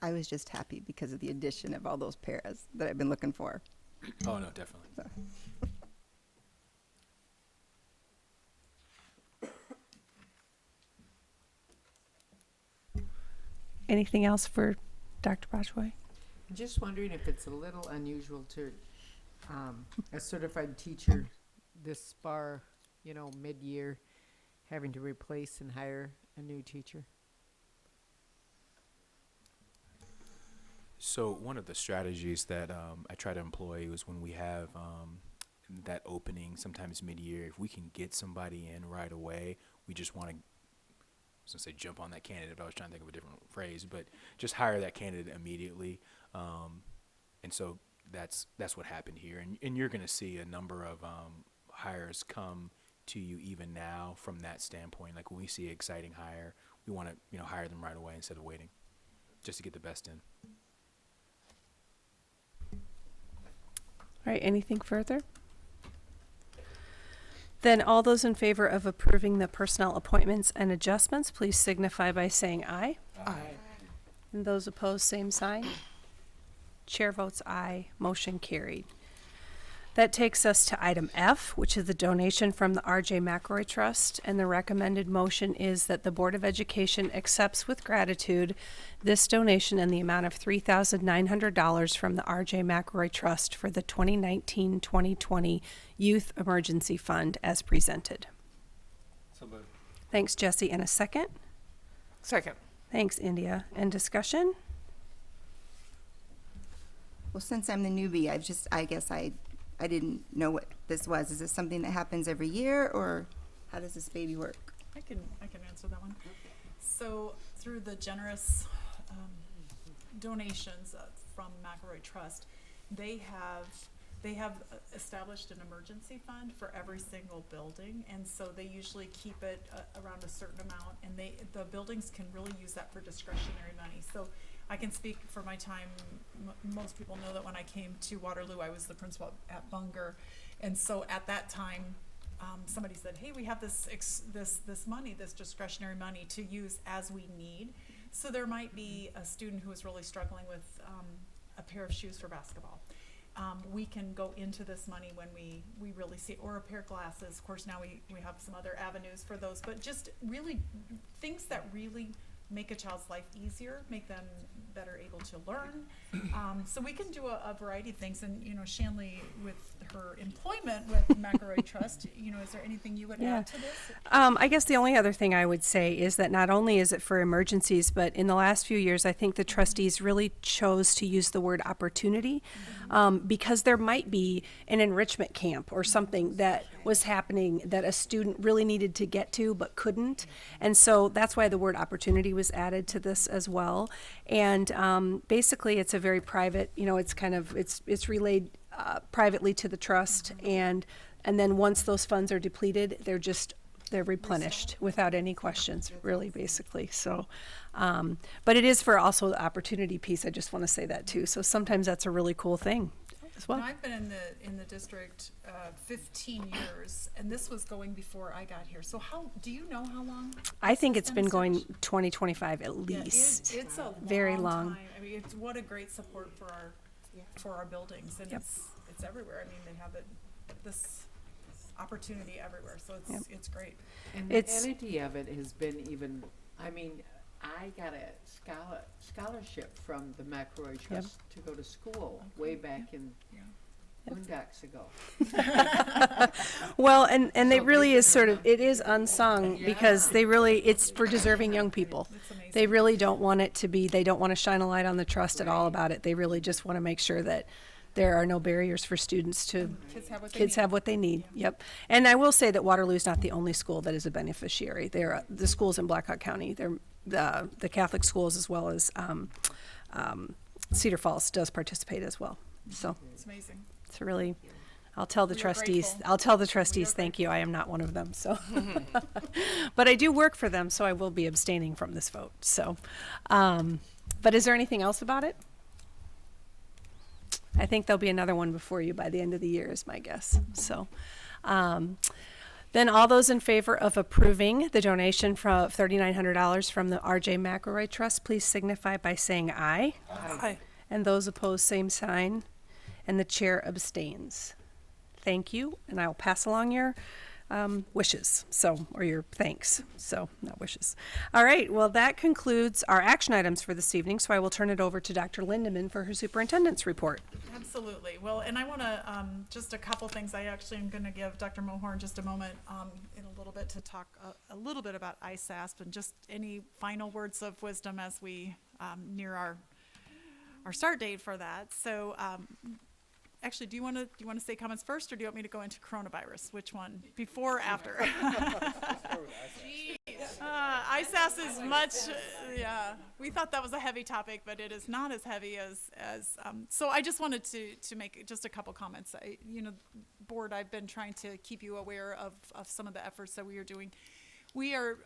I was just happy because of the addition of all those paras that I've been looking for. Oh, no, definitely. So. Anything else for Dr. Bajway? I'm just wondering if it's a little unusual to a certified teacher this far, mid-year, having to replace and hire a new teacher? So one of the strategies that I try to employ was when we have that opening, sometimes mid-year, if we can get somebody in right away, we just want to, I was going to say jump on that candidate, but I was trying to think of a different phrase, but just hire that candidate immediately. And so that's what happened here. And you're going to see a number of hires come to you even now from that standpoint. Like when we see an exciting hire, we want to hire them right away instead of waiting just to get the best in. All right, anything further? Then all those in favor of approving the personnel appointments and adjustments, please signify by saying aye. Aye. And those opposed, same sign. Chair votes aye, motion carried. That takes us to item F, which is the donation from the R.J. McElroy Trust, and the recommended motion is that the Board of Education accepts with gratitude this donation in the amount of $3,900 from the R.J. McElroy Trust for the 2019-2020 Youth Emergency Fund as presented. So moved. Thanks, Jesse. And a second? Second. Thanks, India. And discussion? Well, since I'm the newbie, I guess I didn't know what this was. Is this something that happens every year, or how does this baby work? I can answer that one. So through the generous donations from McElroy Trust, they have established an emergency fund for every single building, and so they usually keep it around a certain amount, and the buildings can really use that for discretionary money. So I can speak for my time. Most people know that when I came to Waterloo, I was the principal at Bunger, and so at that time, somebody said, "Hey, we have this money, this discretionary money to use as we need." So there might be a student who is really struggling with a pair of shoes for basketball. We can go into this money when we really see, or a pair of glasses. Of course, now we have some other avenues for those, but just really things that really make a child's life easier, make them better able to learn. So we can do a variety of things. And, Shanley, with her employment with McElroy Trust, is there anything you would add to this? I guess the only other thing I would say is that not only is it for emergencies, but in the last few years, I think the trustees really chose to use the word opportunity because there might be an enrichment camp or something that was happening that a student really needed to get to but couldn't. And so that's why the word opportunity was added to this as well. And basically, it's a very private, it's relayed privately to the trust, and then once those funds are depleted, they're replenished without any questions, really, basically. So, but it is for also the opportunity piece. I just want to say that too. So sometimes that's a really cool thing as well. Now, I've been in the district 15 years, and this was going before I got here. So do you know how long? I think it's been going 2025 at least. Yeah, it's a very long time. I mean, it's what a great support for our buildings, and it's everywhere. I mean, they have this opportunity everywhere, so it's great. And the entity of it has been even. I mean, I got a scholarship from the McElroy Trust to go to school way back in boondocks ago. Well, and it really is it is unsung because it's for deserving young people. They really don't want it to be, they don't want to shine a light on the trust at all about it. They really just want to make sure that there are no barriers for students to, kids have what they need. Yep. And I will say that Waterloo is not the only school that is a beneficiary. The schools in Blackhawk County, they're the Catholic schools as well as Cedar Falls does participate as well. So it's amazing. It's really, I'll tell the trustees thank you. I am not one of them, so but I do work for them, so I will be abstaining from this vote. So but is there anything else about it? I think there'll be another one before you by the end of the year is my guess. So then all those in favor of approving the donation of $3,900 from the R.J. McElroy Trust, please signify by saying aye. Aye. And those opposed, same sign. And the chair abstains. Thank you, and I'll pass along your wishes, or your thanks. So, not wishes. All right, well, that concludes our action items for this evening, so I will turn it over to Dr. Lindeman for her superintendent's report. Absolutely. Absolutely. Well, and I want to, just a couple things. I actually am going to give Dr. Mohorn just a moment in a little bit to talk a little bit about ISASP and just any final words of wisdom as we near our start date for that. So actually, do you want to say comments first, or do you want me to go into coronavirus? Which one? Before or after? ISAS is much, yeah. We thought that was a heavy topic, but it is not as heavy as so I just wanted to make just a couple comments. Board, I've been trying to keep you aware of some of the efforts that we are doing. We are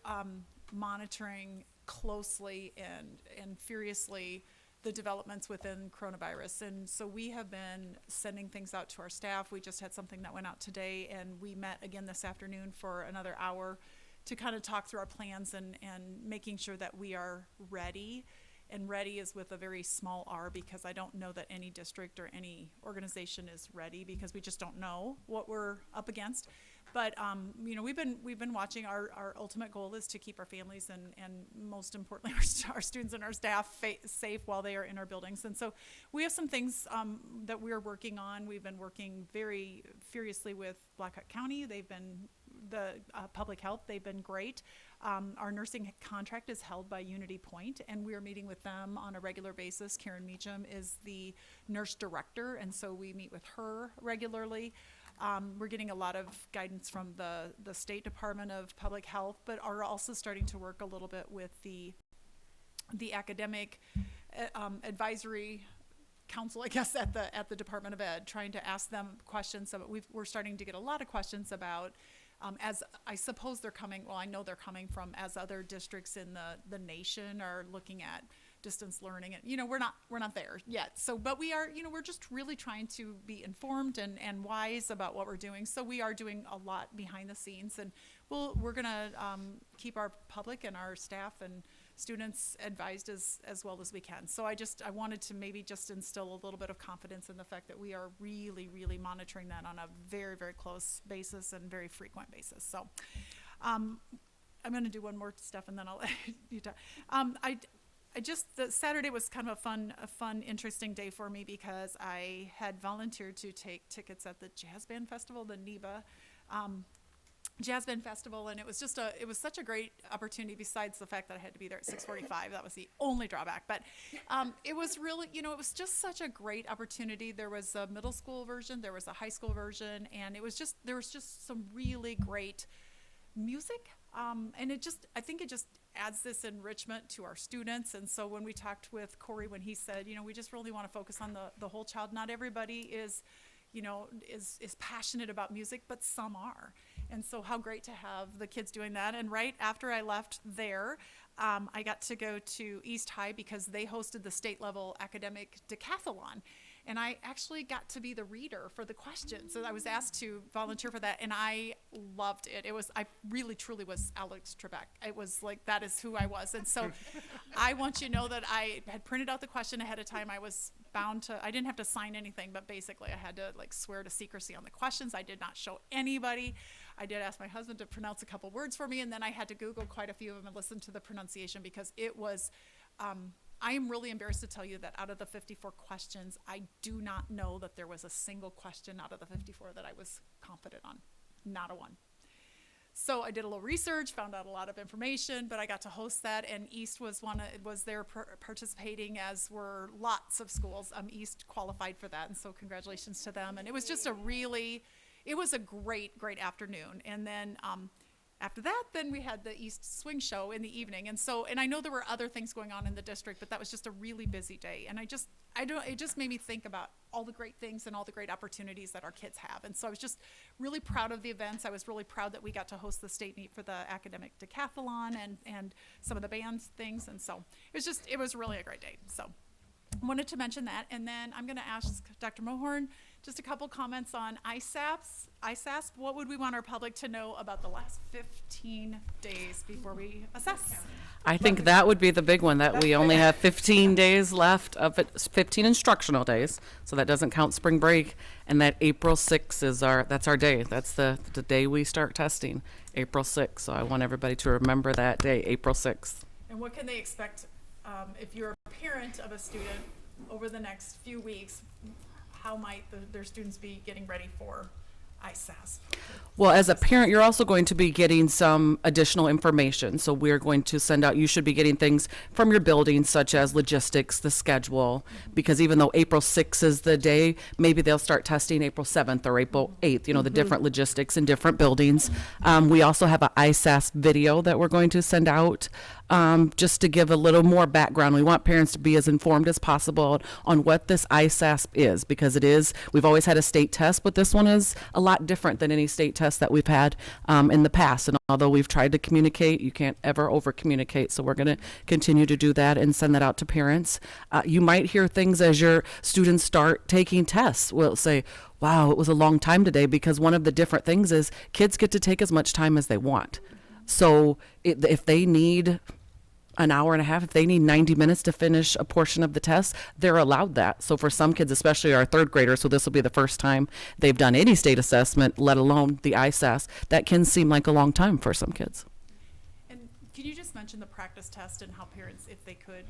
monitoring closely and furiously the developments within coronavirus. And so we have been sending things out to our staff. We just had something that went out today, and we met again this afternoon for another hour to kind of talk through our plans and making sure that we are ready. And ready is with a very small r, because I don't know that any district or any organization is ready, because we just don't know what we're up against. But we've been watching. Our ultimate goal is to keep our families and most importantly our students and our staff safe while they are in our buildings. And so we have some things that we're working on. We've been working very furiously with Blackhawk County. They've been the public health. They've been great. Our nursing contract is held by Unity Point, and we are meeting with them on a regular basis. Karen Meacham is the nurse director, and so we meet with her regularly. We're getting a lot of guidance from the State Department of Public Health, but are also starting to work a little bit with the academic advisory council, I guess, at the Department of Ed, trying to ask them questions. We're starting to get a lot of questions about, as I suppose they're coming, well, I know they're coming from, as other districts in the nation are looking at distance learning, and we're not there yet. So, but we are, we're just really trying to be informed and wise about what we're doing. So we are doing a lot behind the scenes, and we're gonna keep our public and our staff and students advised as well as we can. So I wanted to maybe just instill a little bit of confidence in the fact that we are really, really monitoring that on a very, very close basis and very frequent basis. So I'm going to do one more, Steph, and then I'll let you talk. The Saturday was kind of a fun, interesting day for me, because I had volunteered to take tickets at the Jazz Band Festival, the NEBA Jazz Band Festival, and it was such a great opportunity, besides the fact that I had to be there at 6:45. That was the only drawback, but it was really, it was just such a great opportunity. There was a middle school version, there was a high school version, and there was just some really great music, and I think it just adds this enrichment to our students. And so when we talked with Corey, when he said, we just really want to focus on the whole child. Not everybody is passionate about music, but some are. And so how great to have the kids doing that. And right after I left there, I got to go to East High, because they hosted the state level academic decathlon. And I actually got to be the reader for the questions. So I was asked to volunteer for that, and I loved it. I really, truly was Alex Trebek. It was like, that is who I was. And so I want you to know that I had printed out the question ahead of time. I was bound to, I didn't have to sign anything, but basically I had to swear to secrecy on the questions. I did not show anybody. I did ask my husband to pronounce a couple words for me, and then I had to Google quite a few of them and listen to the pronunciation, because it was, I am really embarrassed to tell you that out of the 54 questions, I do not know that there was a single question out of the 54 that I was confident on. Not a one. So I did a little research, found out a lot of information, but I got to host that, and East was there participating, as were lots of schools. East qualified for that, and so congratulations to them. And it was just it was a great, great afternoon. And then after that, then we had the East Swing Show in the evening. And I know there were other things going on in the district, but that was just a really busy day. And it just made me think about all the great things and all the great opportunities that our kids have. And so I was just really proud of the events. I was really proud that we got to host the state meet for the academic decathlon and some of the bands things. And so it was really a great day. So I wanted to mention that. And then I'm going to ask Dr. Mohorn just a couple comments on ISASP. What would we want our public to know about the last 15 days before we assess? I think that would be the big one, that we only have 15 days left of it, 15 instructional days, so that doesn't count spring break, and that April 6th is that's our day. That's the day we start testing, April 6th. So I want everybody to remember that day, April 6th. And what can they expect if you're a parent of a student over the next few weeks? how might their students be getting ready for ISASP? Well, as a parent, you're also going to be getting some additional information. So we're going to send out, you should be getting things from your building, such as logistics, the schedule, because even though April 6th is the day, maybe they'll start testing April 7th or April 8th, you know, the different logistics in different buildings. We also have an ISASP video that we're going to send out, just to give a little more background. We want parents to be as informed as possible on what this ISASP is, because it is, we've always had a state test, but this one is a lot different than any state test that we've had in the past. And although we've tried to communicate, you can't ever over communicate. So we're going to continue to do that and send that out to parents. You might hear things as your students start taking tests. We'll say, wow, it was a long time today, because one of the different things is kids get to take as much time as they want. So if they need an hour and a half, if they need 90 minutes to finish a portion of the test, they're allowed that. So for some kids, especially our third graders, so this will be the first time they've done any state assessment, let alone the ISASS, that can seem like a long time for some kids. And can you just mention the practice test and how parents, if they could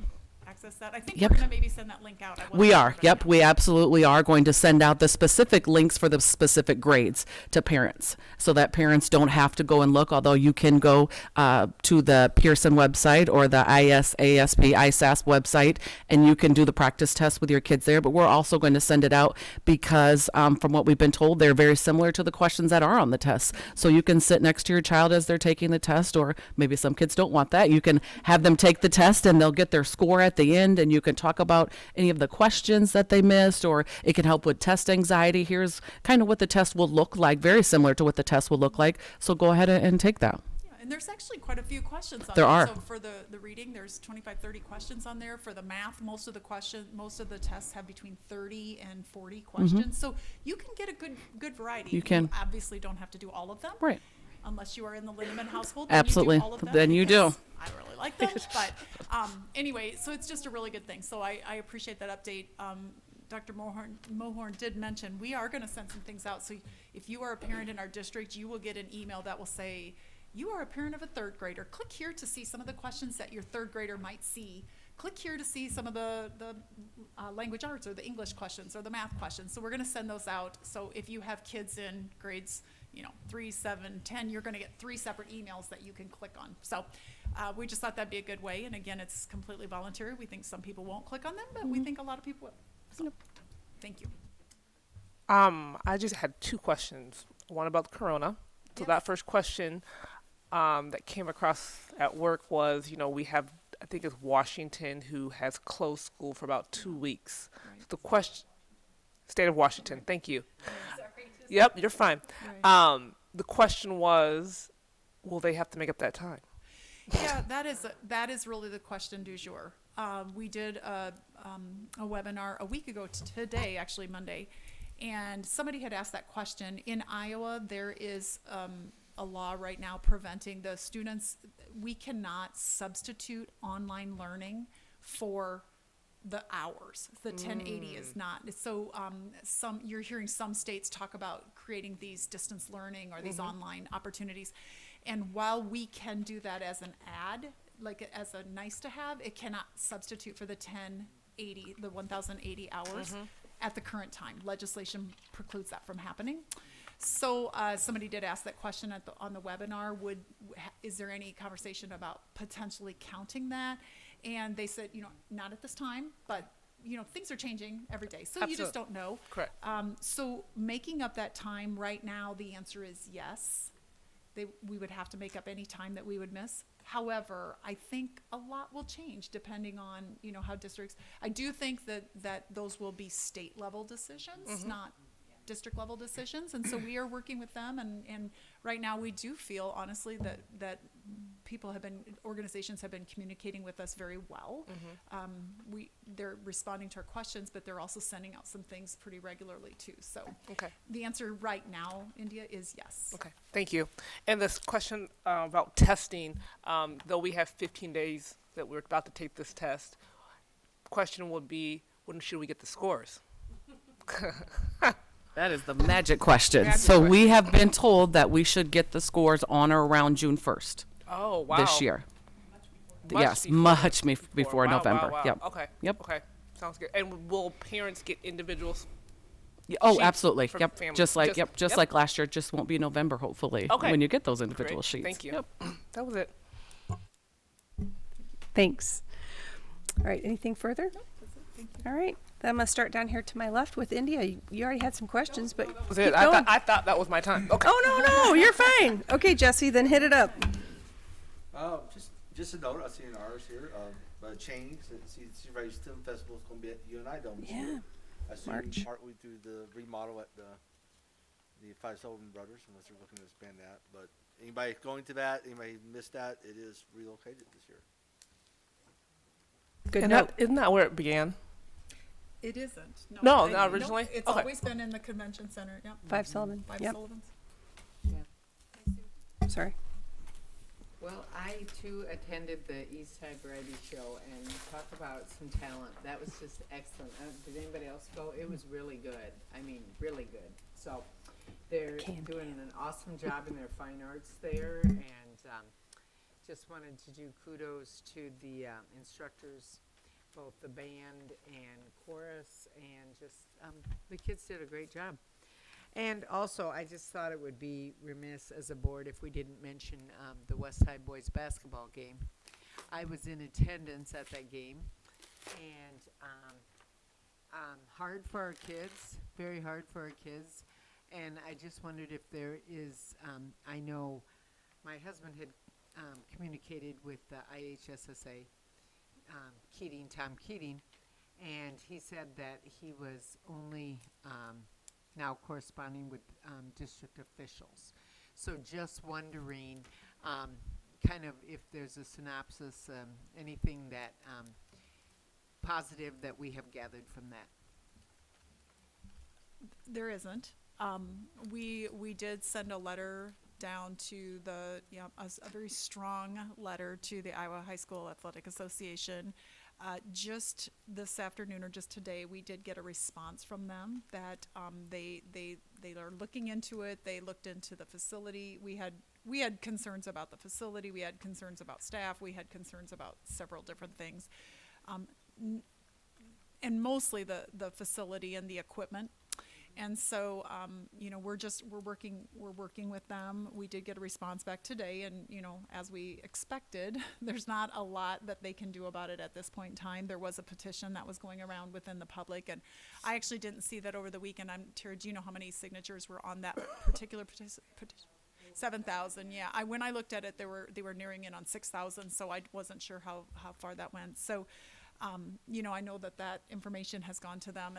access that? I think Yep. we're going to maybe send that link out. We are. Yep. We absolutely are going to send out the specific links for the specific grades to parents, so that parents don't have to go and look, although you can go to the Pearson website or the ISASP website, and you can do the practice test with your kids there. But we're also going to send it out because from what we've been told, they're very similar to the questions that are on the test. So you can sit next to your child as they're taking the test, or maybe some kids don't want that. You can have them take the test and they'll get their score at the end, and you can talk about any of the questions that they missed, or it can help with test anxiety. Here's kind of what the test will look like, very similar to what the test will look like. So go ahead and take that. Yeah, and there's actually quite a few questions on There there. are. So for the reading, there's 25, 30 questions on there. For the math, most of the tests have between 30 and 40 questions. So you can get a good variety. You can. obviously don't have to do all of them. Right. Unless you are in the Lindemann household. Then Absolutely. You do all of them, Then you do. because I really like them. But anyway, so it's just a really good thing. So I appreciate that update. Dr. Mohorn did mention we are going to send some things out. So if you are a parent in our district, you will get an email that will say, you are a parent of a third grader. Click here to see some of the questions that your third grader might see. Click here to see some of the language arts or the English questions or the math questions. So we're going to send those out. So if you have kids in grades 3, 7, 10, you're going to get 3 separate emails that you can click on. So we just thought that'd be a good way. And again, it's completely voluntary. We think some people won't click on them, but we think a lot of people will. So thank you. I just had 2 questions. One about the corona. So that first question that came across at work was, we have, I think it's Washington, who has closed school for about 2 weeks. Right. So the question, state of Washington, thank you. Yep, you're fine. The question was, will they have to make up that time? Yeah, that is really the question du jour. We did a webinar a week ago today, actually Monday, and somebody had asked that question. In Iowa, there is a law right now preventing the students. We cannot substitute online learning for the hours. The 1080 is not. So you're hearing some states talk about creating these distance learning or these online opportunities. And while we can do that as an ad, like as a nice to have, it cannot substitute for the 1,080 hours at the current time. Legislation precludes that from happening. So somebody did ask that question on the webinar. Is there any conversation about potentially counting that? And they said, not at this time, but things are changing every day. So you just don't know. Correct. So making up that time right now, the answer is yes. We would have to make up any time that we would miss. However, I think a lot will change depending on, how districts, I do think that those will be state level decisions, not district level decisions. And so we are working with them. And right now we do feel honestly that organizations have been communicating with us very well. They're responding to our questions, but they're also sending out some things pretty regularly too. So the answer right now, India, is yes. Okay, thank you. And this question about testing, though we have 15 days that we're about to take this test, question would be, when should we get the scores? That is the magic question. So we have been told that we should get the scores on or around June 1st. Oh, wow. This year. Much Much before Wow, November. wow, wow. Yep. Okay. Yep. Okay. Sounds good. And will parents get individual Oh, sheets absolutely. for Yep. families? Just like just like last year. Just won't be November, hopefully. Okay. When you get those individual Great. sheets. Thank you. Yep. That was it. Thanks. All right, anything further? All right, then I'm gonna start down here to my left with India. You already had some questions, but That was keep it. going. I thought that was my time. Okay. Oh, no, you're fine. Okay, Jesse, then hit it up. Just a note, I see in ours here, change, see Rice Film Festival is gonna be at UNI Dome this year. I assume March. partly through the remodel at the Five Sullivan Brothers, unless they're looking to expand that, but anybody going to that, anybody missed that, it is relocated this year. Good And note. isn't that where it began? It isn't. No, I- not originally? It's Okay. always been in the convention center, yep. Five Sullivan. Five Yep. Sullivans. Sorry. Well, I too attended the East Side Variety Show and talk about some talent. That was just excellent. Did anybody else go? It was really good. I mean, really good. So they're doing an awesome job in their fine arts there, and just wanted to do kudos to the instructors, both the band and chorus, and just the kids did a great job. And also, I just thought it would be remiss as a board if we didn't mention the West Side Boys basketball game. I was in attendance at that game, and hard for our kids, very hard for our kids. And I just wondered if there is, I know my husband had communicated with the IHSSA, Tom Keating, and he said that he was only now corresponding with district officials. So just wondering kind of if there's a synopsis, anything that positive that we have gathered from that. There isn't. We did send a letter down to the, a very strong letter to the Iowa High School Athletic Association. Just this afternoon or just today, we did get a response from them that they are looking into it. They looked into the facility. We had concerns about the facility. We had concerns about staff. We had concerns about several different things, and mostly the facility and the equipment. And so, we're working with them. We did get a response back today, and, as we expected, there's not a lot that they can do about it at this point in time. There was a petition that was going around within the public, and I actually didn't see that over the weekend. Tara, do you know how many signatures were on that particular petition? 7,000, yeah. When I looked at it, they were nearing in on 6,000, so I wasn't sure how far that went. So, I know that information has gone to them,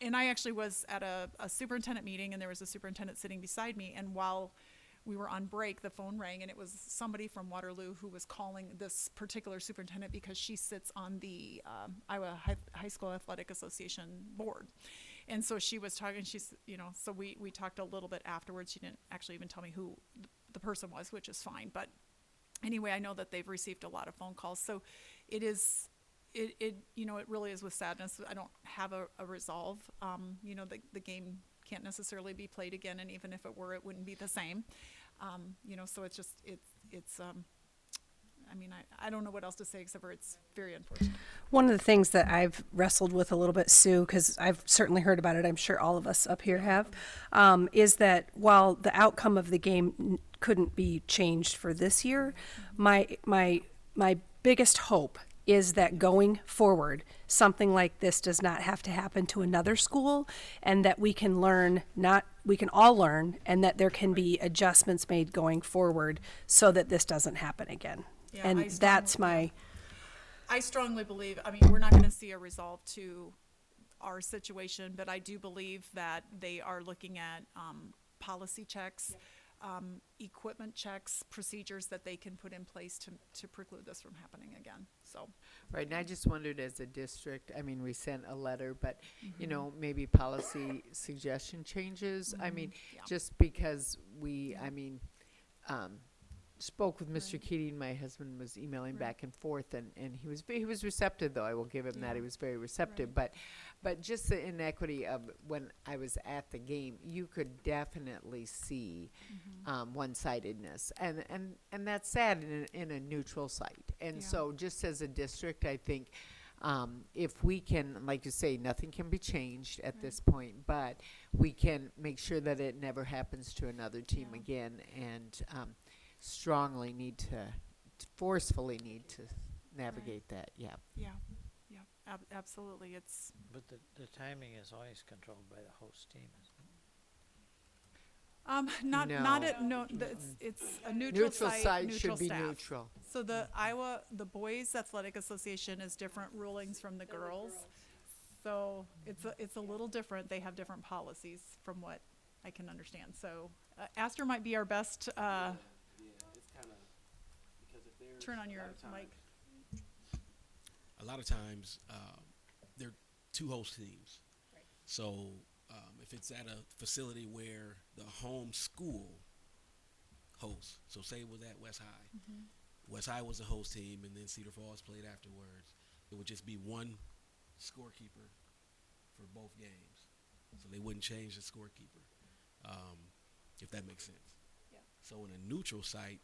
and I actually was at a superintendent meeting, and there was a superintendent sitting beside me, and while we were on break, the phone rang, and it was somebody from Waterloo who was calling this particular superintendent because she sits on the Iowa High School Athletic Association board. And so she was talking, so we talked a little bit afterwards. She didn't actually even tell me who the person was, which is fine. But anyway, I know that they've received a lot of phone calls. So it is, it really is with sadness. I don't have a resolve. The game can't necessarily be played again, and even if it were, it wouldn't be the same. So it's just, I don't know what else to say except for it's very unfortunate. One of the things that I've wrestled with a little bit, Sue, because I've certainly heard about it, I'm sure all of us up here have, is that while the outcome of the game couldn't be changed for this year, my biggest hope is that going forward, something like this does not have to happen to another school, and that we can all learn, and that there can be adjustments made going forward so that this doesn't happen again. Yeah, And that's my... I strongly believe, we're not going to see a resolve to our situation, but I do believe that they are looking at policy checks, equipment checks, procedures that they can put in place to preclude this from happening again. So, right, and I just wondered as a district, we sent a letter, but, maybe policy suggestion changes. Just because we, spoke with Mr. Keating, my husband was emailing back and forth, and he was receptive, though. I will give him that. He was very receptive. But just the inequity of when I was at the game, you could definitely see one-sidedness, and that's sad in a neutral site. And so just as a district, I think If we can, like you say, nothing can be changed at this point, but we can make sure that it never happens to another team again, and strongly need to, forcefully need to navigate that. Yeah. Yeah, yeah, absolutely. It's But the timing is always controlled by the host team, isn't it? not at no. It's a neutral site. Neutral should be staff. neutral. So the Boys Athletic Association is different rulings from the girls. So it's a little different. They have different policies from what I can understand. So Astor might be our best. It's kind of because if there's Turn on your mic. A lot of times, there are two host teams. Right. So if it's at a facility where the home school hosts, so say it was at West High. Mm-hmm. West High was the host team, and then Cedar Falls played afterwards. It would just be one scorekeeper for both games, so they wouldn't change the scorekeeper, if that makes sense. Yeah. So in a neutral site,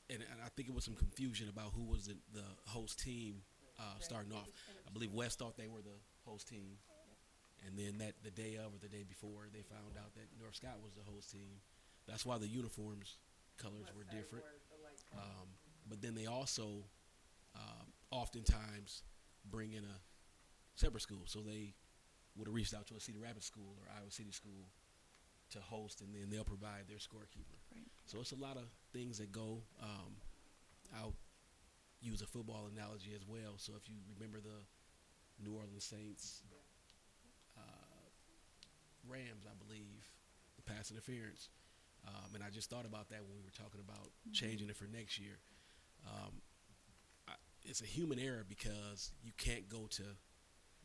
and I think it was some confusion about who was the host team starting off. I believe West thought they were the host team, and then the day of or the day before, they found out that North Scott was the host team. That's why the uniforms colors were different. But then they also oftentimes bring in a separate school. So they would have reached out to a Cedar Rapids school or Iowa City school to host, and then they'll provide their scorekeeper. Right. So it's a lot of things that go. I'll use a football analogy as well. So if you remember the New Orleans Saints Rams, I believe, the pass interference. And I just thought about that when we were talking about changing it for next year. It's a human error because you can't go to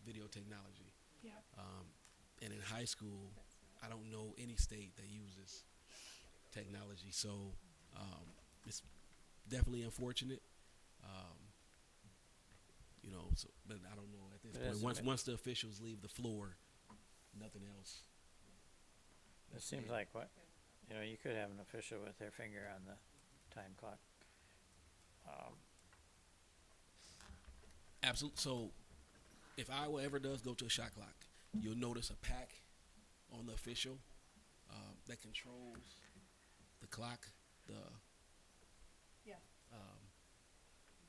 video technology. Yeah. And in high school, I don't know any state that uses technology. So it's definitely unfortunate. But I don't know at this point. Once the officials leave the floor, nothing else. It seems like you could have an official with their finger on the time clock. Absolutely. So if Iowa ever does go to a shot clock, you'll notice a pack on the official that controls the clock.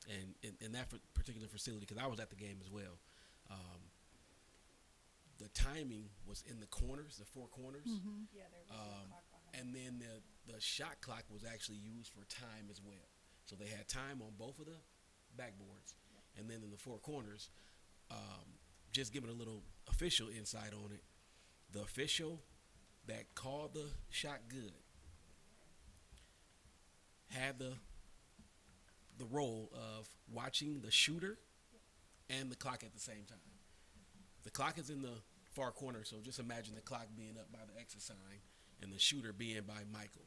And in that particular facility, because I was at the game as well, the timing was in the corners, the four corners. Mm-hmm. Yeah, there was a clock behind. And then the shot clock was actually used for time as well. So they had time on both of the backboards. Yep. And then in the four corners, just giving a little official insight on it, the official that called the shot good had the role of watching the shooter and the clock at the same time. The clock is in the far corner, so just imagine the clock being up by the exit sign and the shooter being by Michael.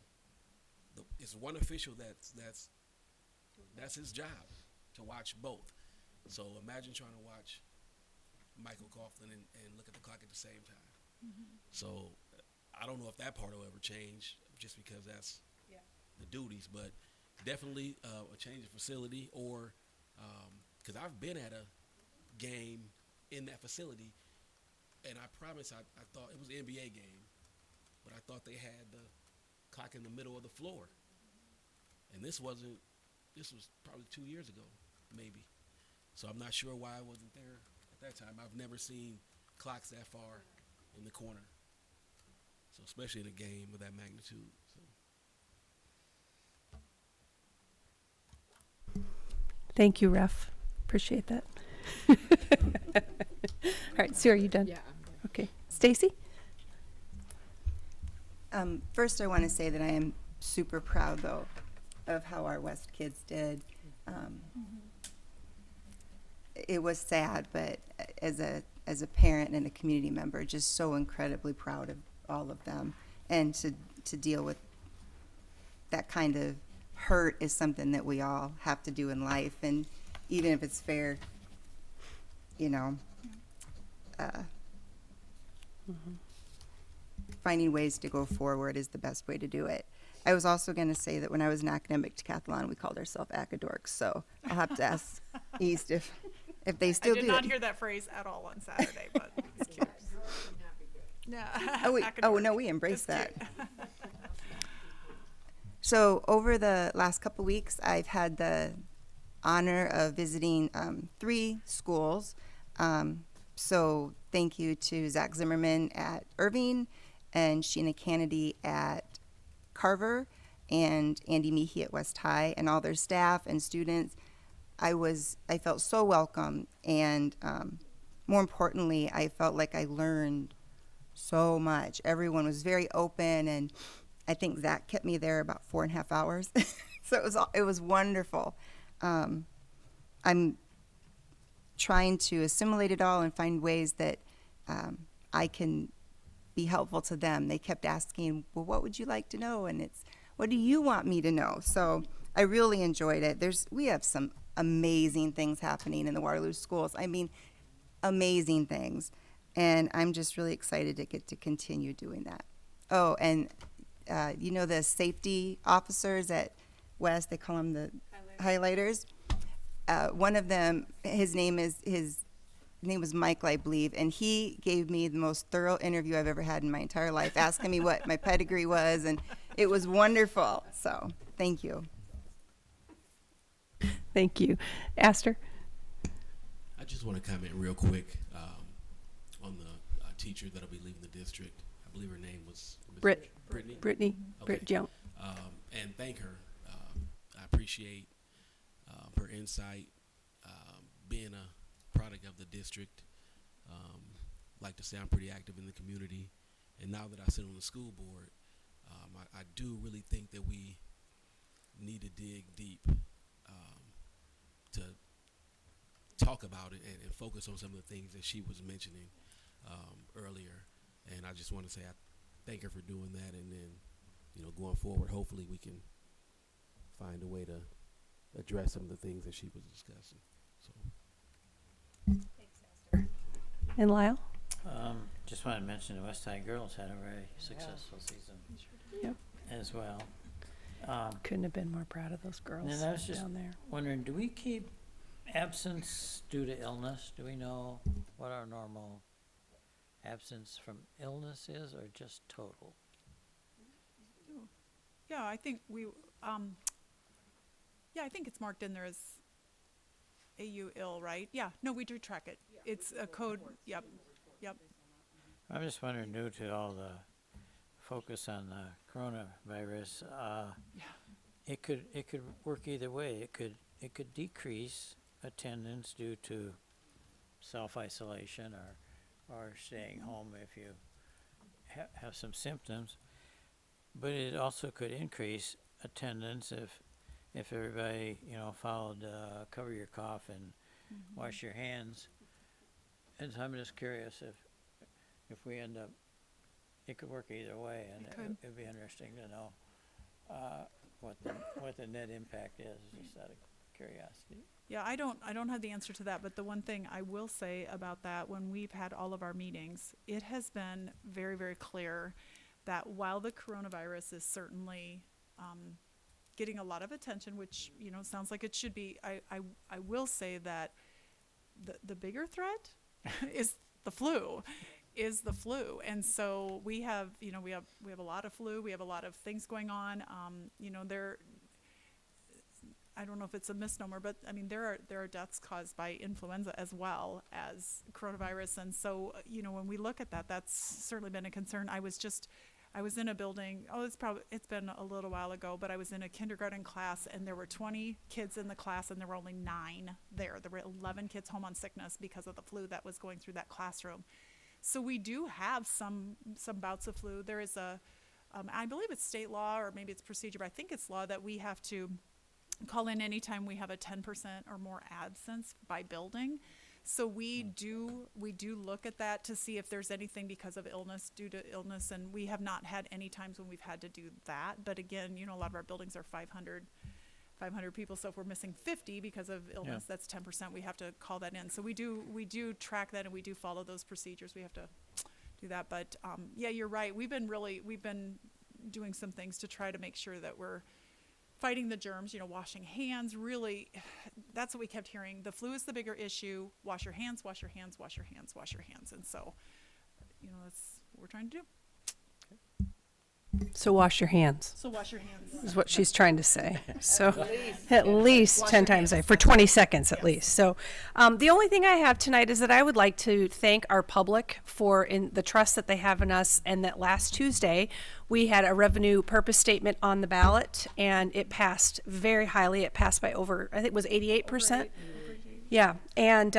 It's one official that's his job, to watch both. So imagine trying to watch Michael Coughlin and look at the clock at the same time. Mm-hmm. So I don't know if that part will ever change, just because that's the duties, but definitely a change of facility, or because I've been at a game in that facility, and I promise I thought it was an NBA game, but I thought they had the clock in the middle of the floor. And this was probably 2 years ago, maybe. So I'm not sure why I wasn't there at that time. I've never seen clocks that far in the corner. So especially in a game of that magnitude. So. Thank you, Ref. Appreciate that. All right, Sue, are you done? Yeah. Okay. Stacy? First, I want to say that I am super proud, though, of how our West kids did. It was sad, but as a parent and a community member, just so incredibly proud of all of them. And to deal with that kind of hurt is something that we all have to do in life. And even if it's fair, finding ways to go forward is the best way to do it. I was also going to say that when I was in academic decathlon, we called ourselves Acadorks, so I'll have to ask East if they I still did do not it. hear that phrase at all on Saturday, but it's cute. Yeah. Oh, That could oh work. no, we embrace That's that. cute. So over the last couple weeks, I've had the honor of visiting 3 schools. So thank you to Zach Zimmerman at Irving and Sheena Kennedy at Carver and Andy Meehy at West High and all their staff and students. I felt so welcome, and more importantly, I felt like I learned so much. Everyone was very open, and I think Zach kept me there about 4.5 hours. So it was wonderful. I'm trying to assimilate it all and find ways that I can be helpful to them. They kept asking, well, what would you like to know? And it's, what do you want me to know? So I really enjoyed it. We have some amazing things happening in the Waterloo schools. I mean, amazing things. And I'm just really excited to get to continue doing that. Oh, and the safety officers at West, they call them the highlighters. One of them, his name was Michael, I believe, and he gave me the most thorough interview I've ever had in my entire life, asking me what my pedigree was, and it was wonderful. So, thank you. Thank you. Aster? I just want to comment real quick on the teacher that'll be leaving the district. I believe her name was Brittany. Brittany. Okay. Britt Jones. And thank her. I appreciate her insight, being a product of the district. Like to say I'm pretty active in the community, and now that I sit on the school board, I do really think that we need to dig deep to talk about it and focus on some of the things that she was mentioning earlier. And I just want to say I thank her for doing that, and then going forward, hopefully we can find a way to address some of the things that she was discussing. So. And Lyle? Just want to mention the West Side girls had a very successful season Yep. as well. Couldn't have been more proud of those girls And I was just down there. wondering, do we keep absence due to illness? Do we know what our normal absence from illness is, or just total? Yeah, I think I think it's marked in there as AU ill, right? Yeah, no, we do track it. It's a code, yep. I'm just wondering, due to all the focus on the coronavirus, it could work either way. It could decrease attendance due to self-isolation or staying home if you have some symptoms, but it also could increase attendance if everybody followed cover your cough and wash your hands. And so I'm just curious if we end up, it could work either way, and it'd be interesting to know what the net impact is, just out of curiosity. Yeah, I don't have the answer to that, but the one thing I will say about that, when we've had all of our meetings, it has been very, very clear that while the coronavirus is certainly getting a lot of attention, which sounds like it should be, I will say that the bigger threat is the flu. And so we have a lot of flu, we have a lot of things going on. I don't know if it's a misnomer, but I mean there are deaths caused by influenza as well as coronavirus, and so when we look at that, that's certainly been a concern. I was in a building, it's been a little while ago, but I was in a kindergarten class, and there were 20 kids in the class, and there were only 9 there. There were 11 kids home on sickness because of the flu that was going through that classroom. So we do have some bouts of flu. There is I believe it's state law, or maybe it's procedure, but I think it's law that we have to call in anytime we have a 10% or more absence by building. So we do look at that to see if there's anything because of illness, due to illness, and we have not had any times when we've had to do that. But again, a lot of our buildings are 500 people, so if we're missing 50 because of illness, that's 10%. We have to call that in. So we do track that, and we do follow those procedures. We have to do that. But yeah, you're right. We've been doing some things to try to make sure that we're fighting the germs, washing hands, really, that's what we kept hearing. The flu is the bigger issue. Wash your hands, wash your hands, wash your hands, wash your hands. And so, that's what we're trying to do. So wash your hands. So wash your hands. Is what she's trying to say. So at least 10 times a day for 20 seconds at least. So the only thing I have tonight is that I would like to thank our public for the trust that they have in us, and that last Tuesday we had a revenue purpose statement on the ballot and it passed very highly. It passed by over, I think it was 88%. Yeah, and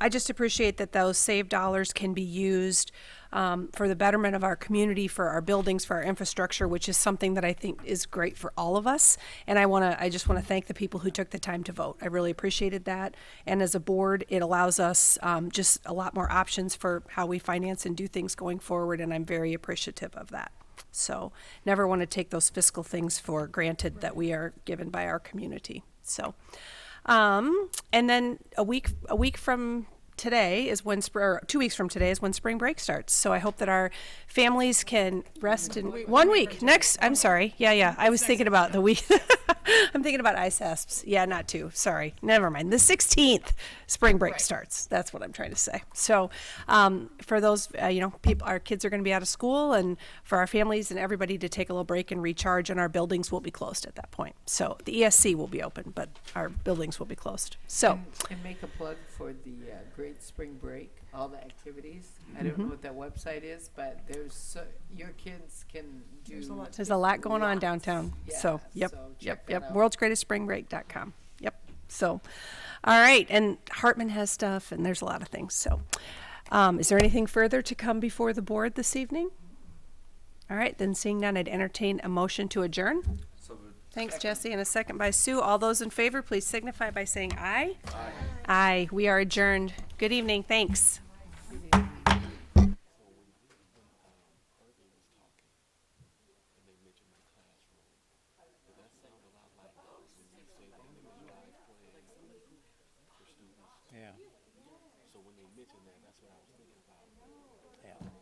I just appreciate that those saved dollars can be used for the betterment of our community, for our buildings, for our infrastructure, which is something that I think is great for all of us. And I just want to thank the people who took the time to vote. I really appreciated that. And as a board, it allows us just a lot more options for how we finance and do things going forward, and I'm very appreciative of that. So never want to take those fiscal things for granted that we are given by our community. So. And then a week from today is when, or 2 weeks from today is when spring break starts. So I hope that our families can rest in 1 week. I'm sorry. Yeah. I was thinking about the week. I'm thinking about ISASPs. Yeah, not 2. Sorry. Never mind. The 16th spring break starts. That's what I'm trying to say. So, for those, people, our kids are going to be out of school, and for our families and everybody to take a little break and recharge, and our buildings will be closed at that point. So the ESC will be open, but our buildings will be closed. So. And make a plug for the Great Spring Break, all the activities. I don't know what that website is, but your kids can do. There's a lot going on downtown. Yeah, so, check that out. worldsgreatestspringbreak.com. Yep. So, all right. And Hartman has stuff, and there's a lot of things. So, is there anything further to come before the board this evening? All right. Then seeing none, I'd entertain a motion to adjourn. Thanks, Jesse. And a second by Sue. All those in favor, please signify by saying aye. Aye. Aye. We are adjourned. Good evening. Thanks. Yeah. So when they mentioned that, that's what I was thinking about. Yeah.